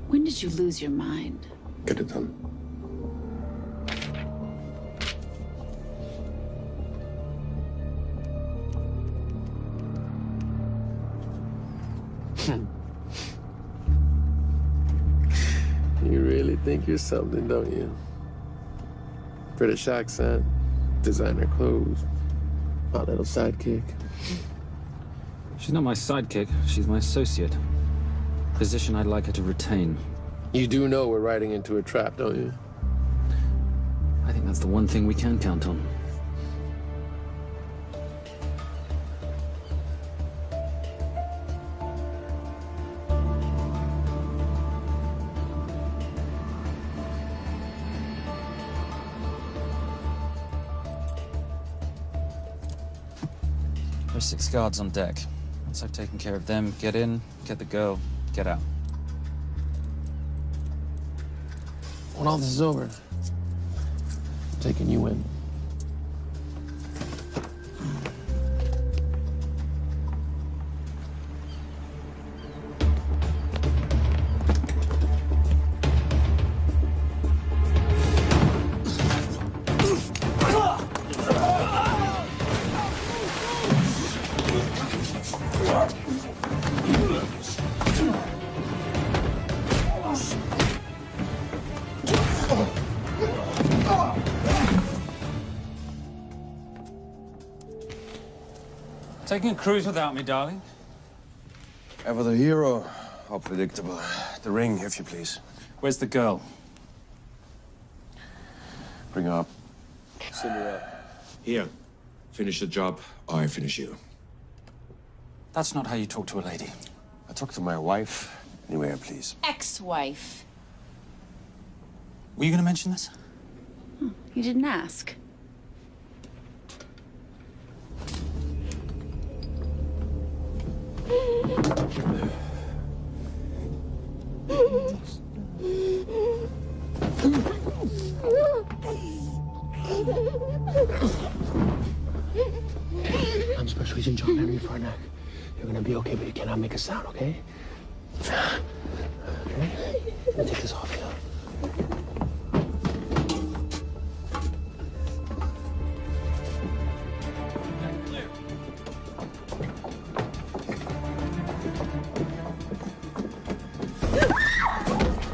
When did you lose your mind? Get it done. You really think you're something, don't you? British accent, designer clothes, my little sidekick. She's not my sidekick. She's my associate. Position I'd like her to retain. You do know we're riding into a trap, don't you? I think that's the one thing we can count on. There's 6 guards on deck. Once I've taken care of them, get in, get the girl, get out. When all this is over, I'm taking you in. Taking a cruise without me, darling? Ever the hero? How predictable. The ring, if you please. Where's the girl? Bring her up. Cinderella. Here. Finish the job, or I finish you. That's not how you talk to a lady. I talk to my wife anywhere, please. Ex-wife. Were you going to mention this? You didn't ask. I'm Special Agent John Henry Fernack. You're gonna be okay, but you cannot make a sound, okay? Okay? Let me take this off you.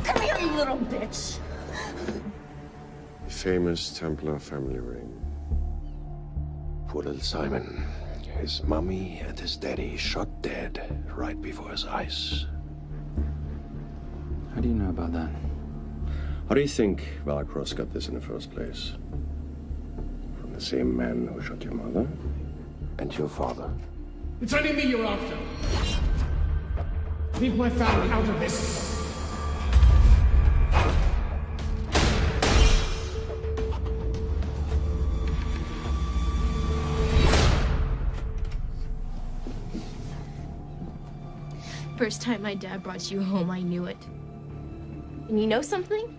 Come here, you little bitch. Famous Templar family ring. Poor little Simon. His mommy and his daddy shot dead right before his eyes. How do you know about that? How do you think Veilcross got this in the first place? From the same man who shot your mother and your father. It's only me you're after. Leave my family out of this. First time my dad brought you home, I knew it. And you know something?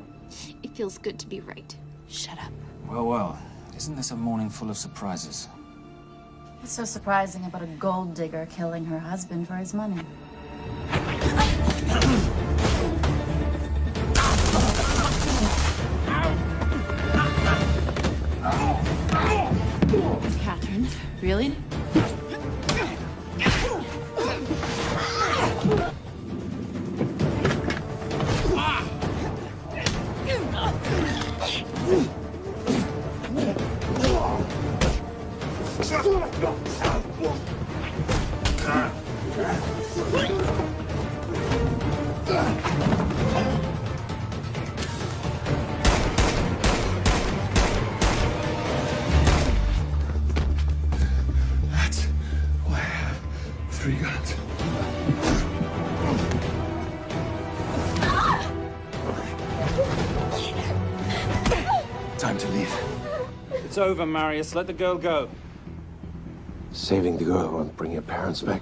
It feels good to be right. Shut up. Well, well. Isn't this a morning full of surprises? What's so surprising about a gold digger killing her husband for his money? Catherine, really? It's over, Marius. Let the girl go. Saving the girl won't bring your parents back.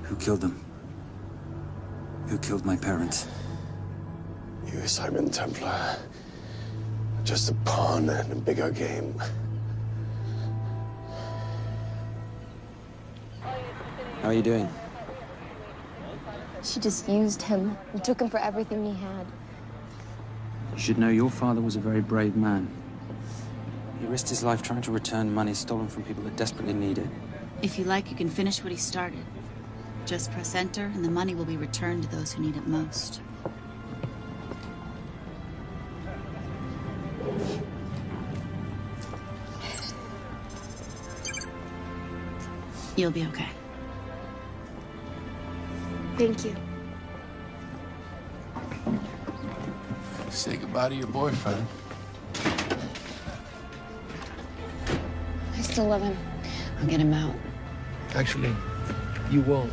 Who killed them? Who killed my parents? You, Simon Templar. Just a pawn in a bigger game. How are you doing? She just used him and took him for everything he had. You should know your father was a very brave man. He risked his life trying to return money stolen from people that desperately need it. If you like, you can finish what he started. Just press enter, and the money will be returned to those who need it most. You'll be okay. Thank you. Say goodbye to your boyfriend. I still love him. I'll get him out. Actually, you won't.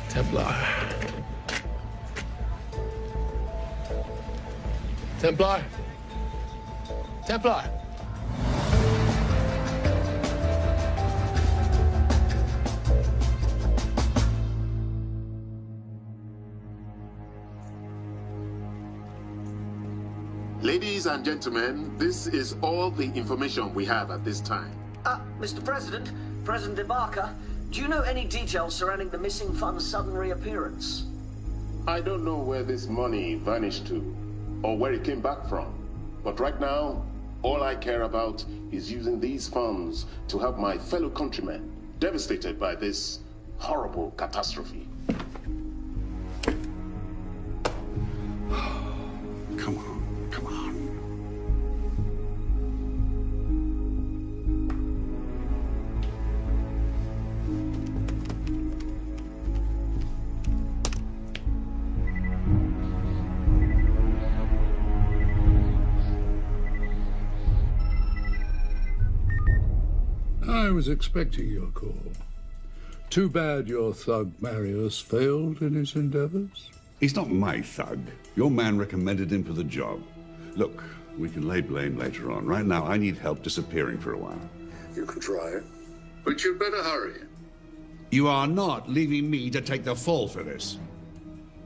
Templar. Templar. Templar. Ladies and gentlemen, this is all the information we have at this time. Mr. President, President Ibaka, do you know any details surrounding the missing fund's sudden reappearance? I don't know where this money vanished to, or where it came back from. But right now, all I care about is using these funds to help my fellow countrymen devastated by this horrible catastrophe. Come on, come on. I was expecting your call. Too bad your thug Marius failed in his endeavors. He's not my thug. Your man recommended him for the job. Look, we can lay blame later on. Right now, I need help disappearing for a while. You can try, but you'd better hurry. You are not leaving me to take the fall for this.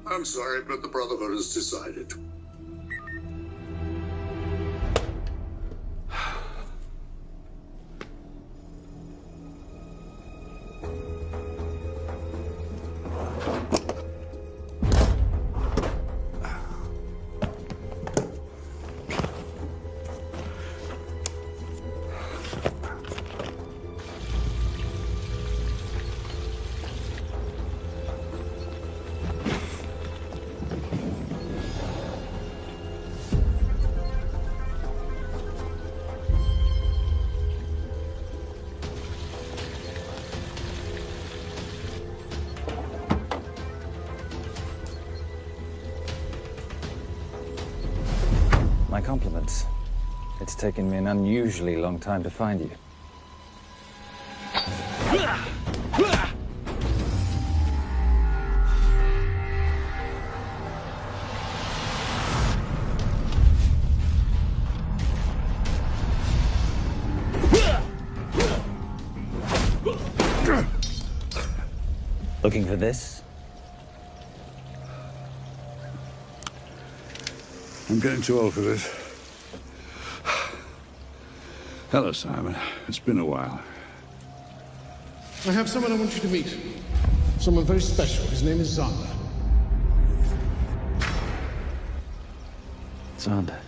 I'm sorry, but the Brotherhood has decided. My compliments. It's taken me an unusually long time to find you. Looking for this? I'm getting too old for this. Hello, Simon. It's been a while. I have someone I want you to meet. Someone very special. His name is Zander. Zander.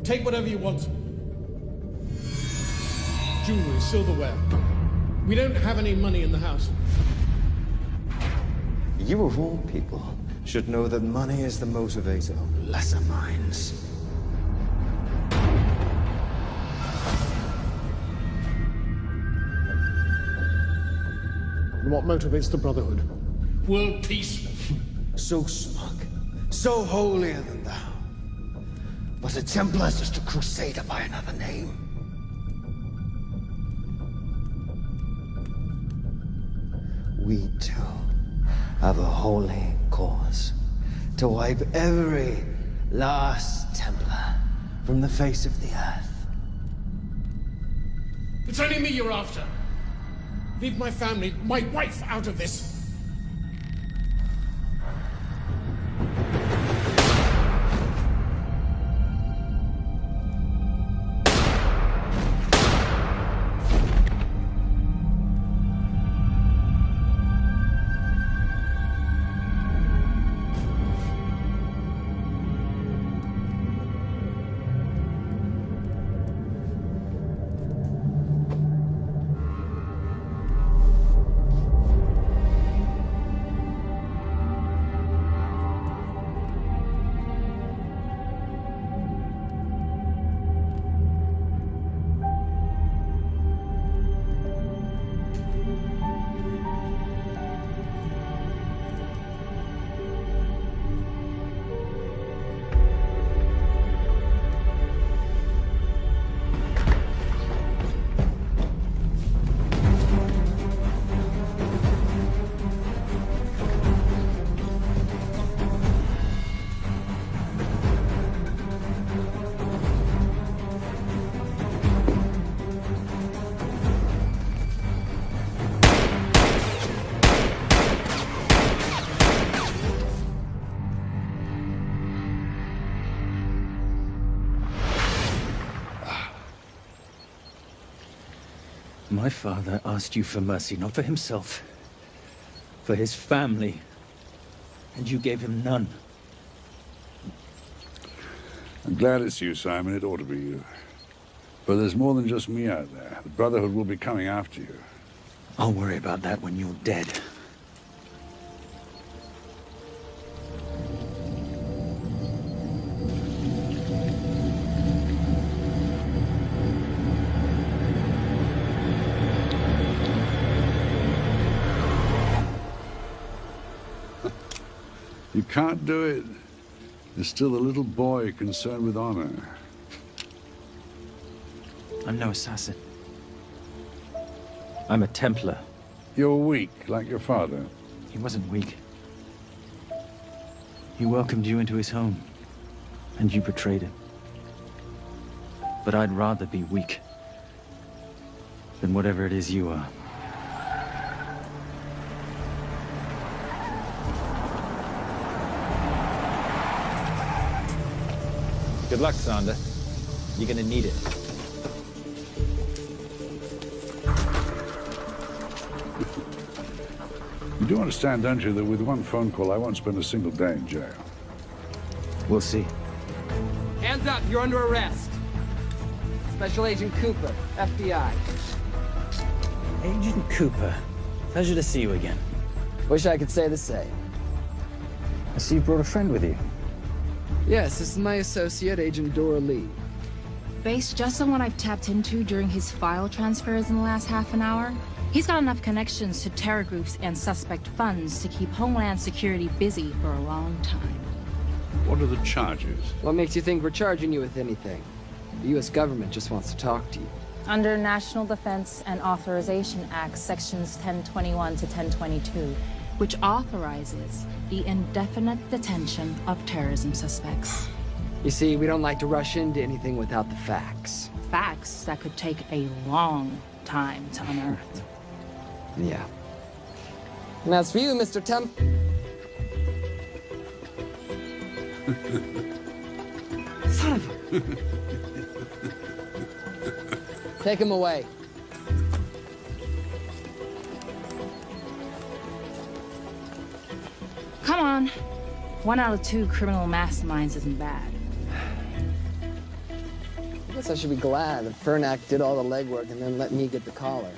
Take whatever you want. Jewelry, silverware. We don't have any money in the house. You of all people should know that money is the motivator of lesser minds. What motivates the Brotherhood? World peace. So smug, so holier than thou. But a Templar is just a crusader by another name. We too have a holy cause to wipe every last Templar from the face of the earth. It's only me you're after. Leave my family, my wife, out of this. My father asked you for mercy, not for himself, for his family, and you gave him none. I'm glad it's you, Simon. It ought to be you. But there's more than just me out there. The Brotherhood will be coming after you. I'll worry about that when you're dead. You can't do it. There's still a little boy concerned with honor. I'm no assassin. I'm a Templar. You're weak, like your father. He wasn't weak. He welcomed you into his home, and you betrayed him. But I'd rather be weak than whatever it is you are. Good luck, Sander. You're gonna need it. You do understand, don't you, that with one phone call, I won't spend a single day in jail. We'll see. Hands up, you're under arrest. Special Agent Cooper, FBI. Agent Cooper, pleasure to see you again. Wish I could say the same. I see you brought a friend with you. Yes, this is my associate, Agent Dora Lee. Based just on what I've tapped into during his file transfers in the last half an hour, he's got enough connections to terror groups and suspect funds to keep Homeland Security busy for a long time. What are the charges? What makes you think we're charging you with anything? The U.S. government just wants to talk to you. Under National Defense and Authorization Act, Sections 1021 to 1022, which authorizes the indefinite detention of terrorism suspects. You see, we don't like to rush into anything without the facts. Facts that could take a long time to unearth. Yeah. And as for you, Mr. Temp... Son of a... Take him away. Come on. 1 out of 2 criminal masterminds isn't bad. I guess I should be glad that Fernak did all the legwork and then let me get the collar.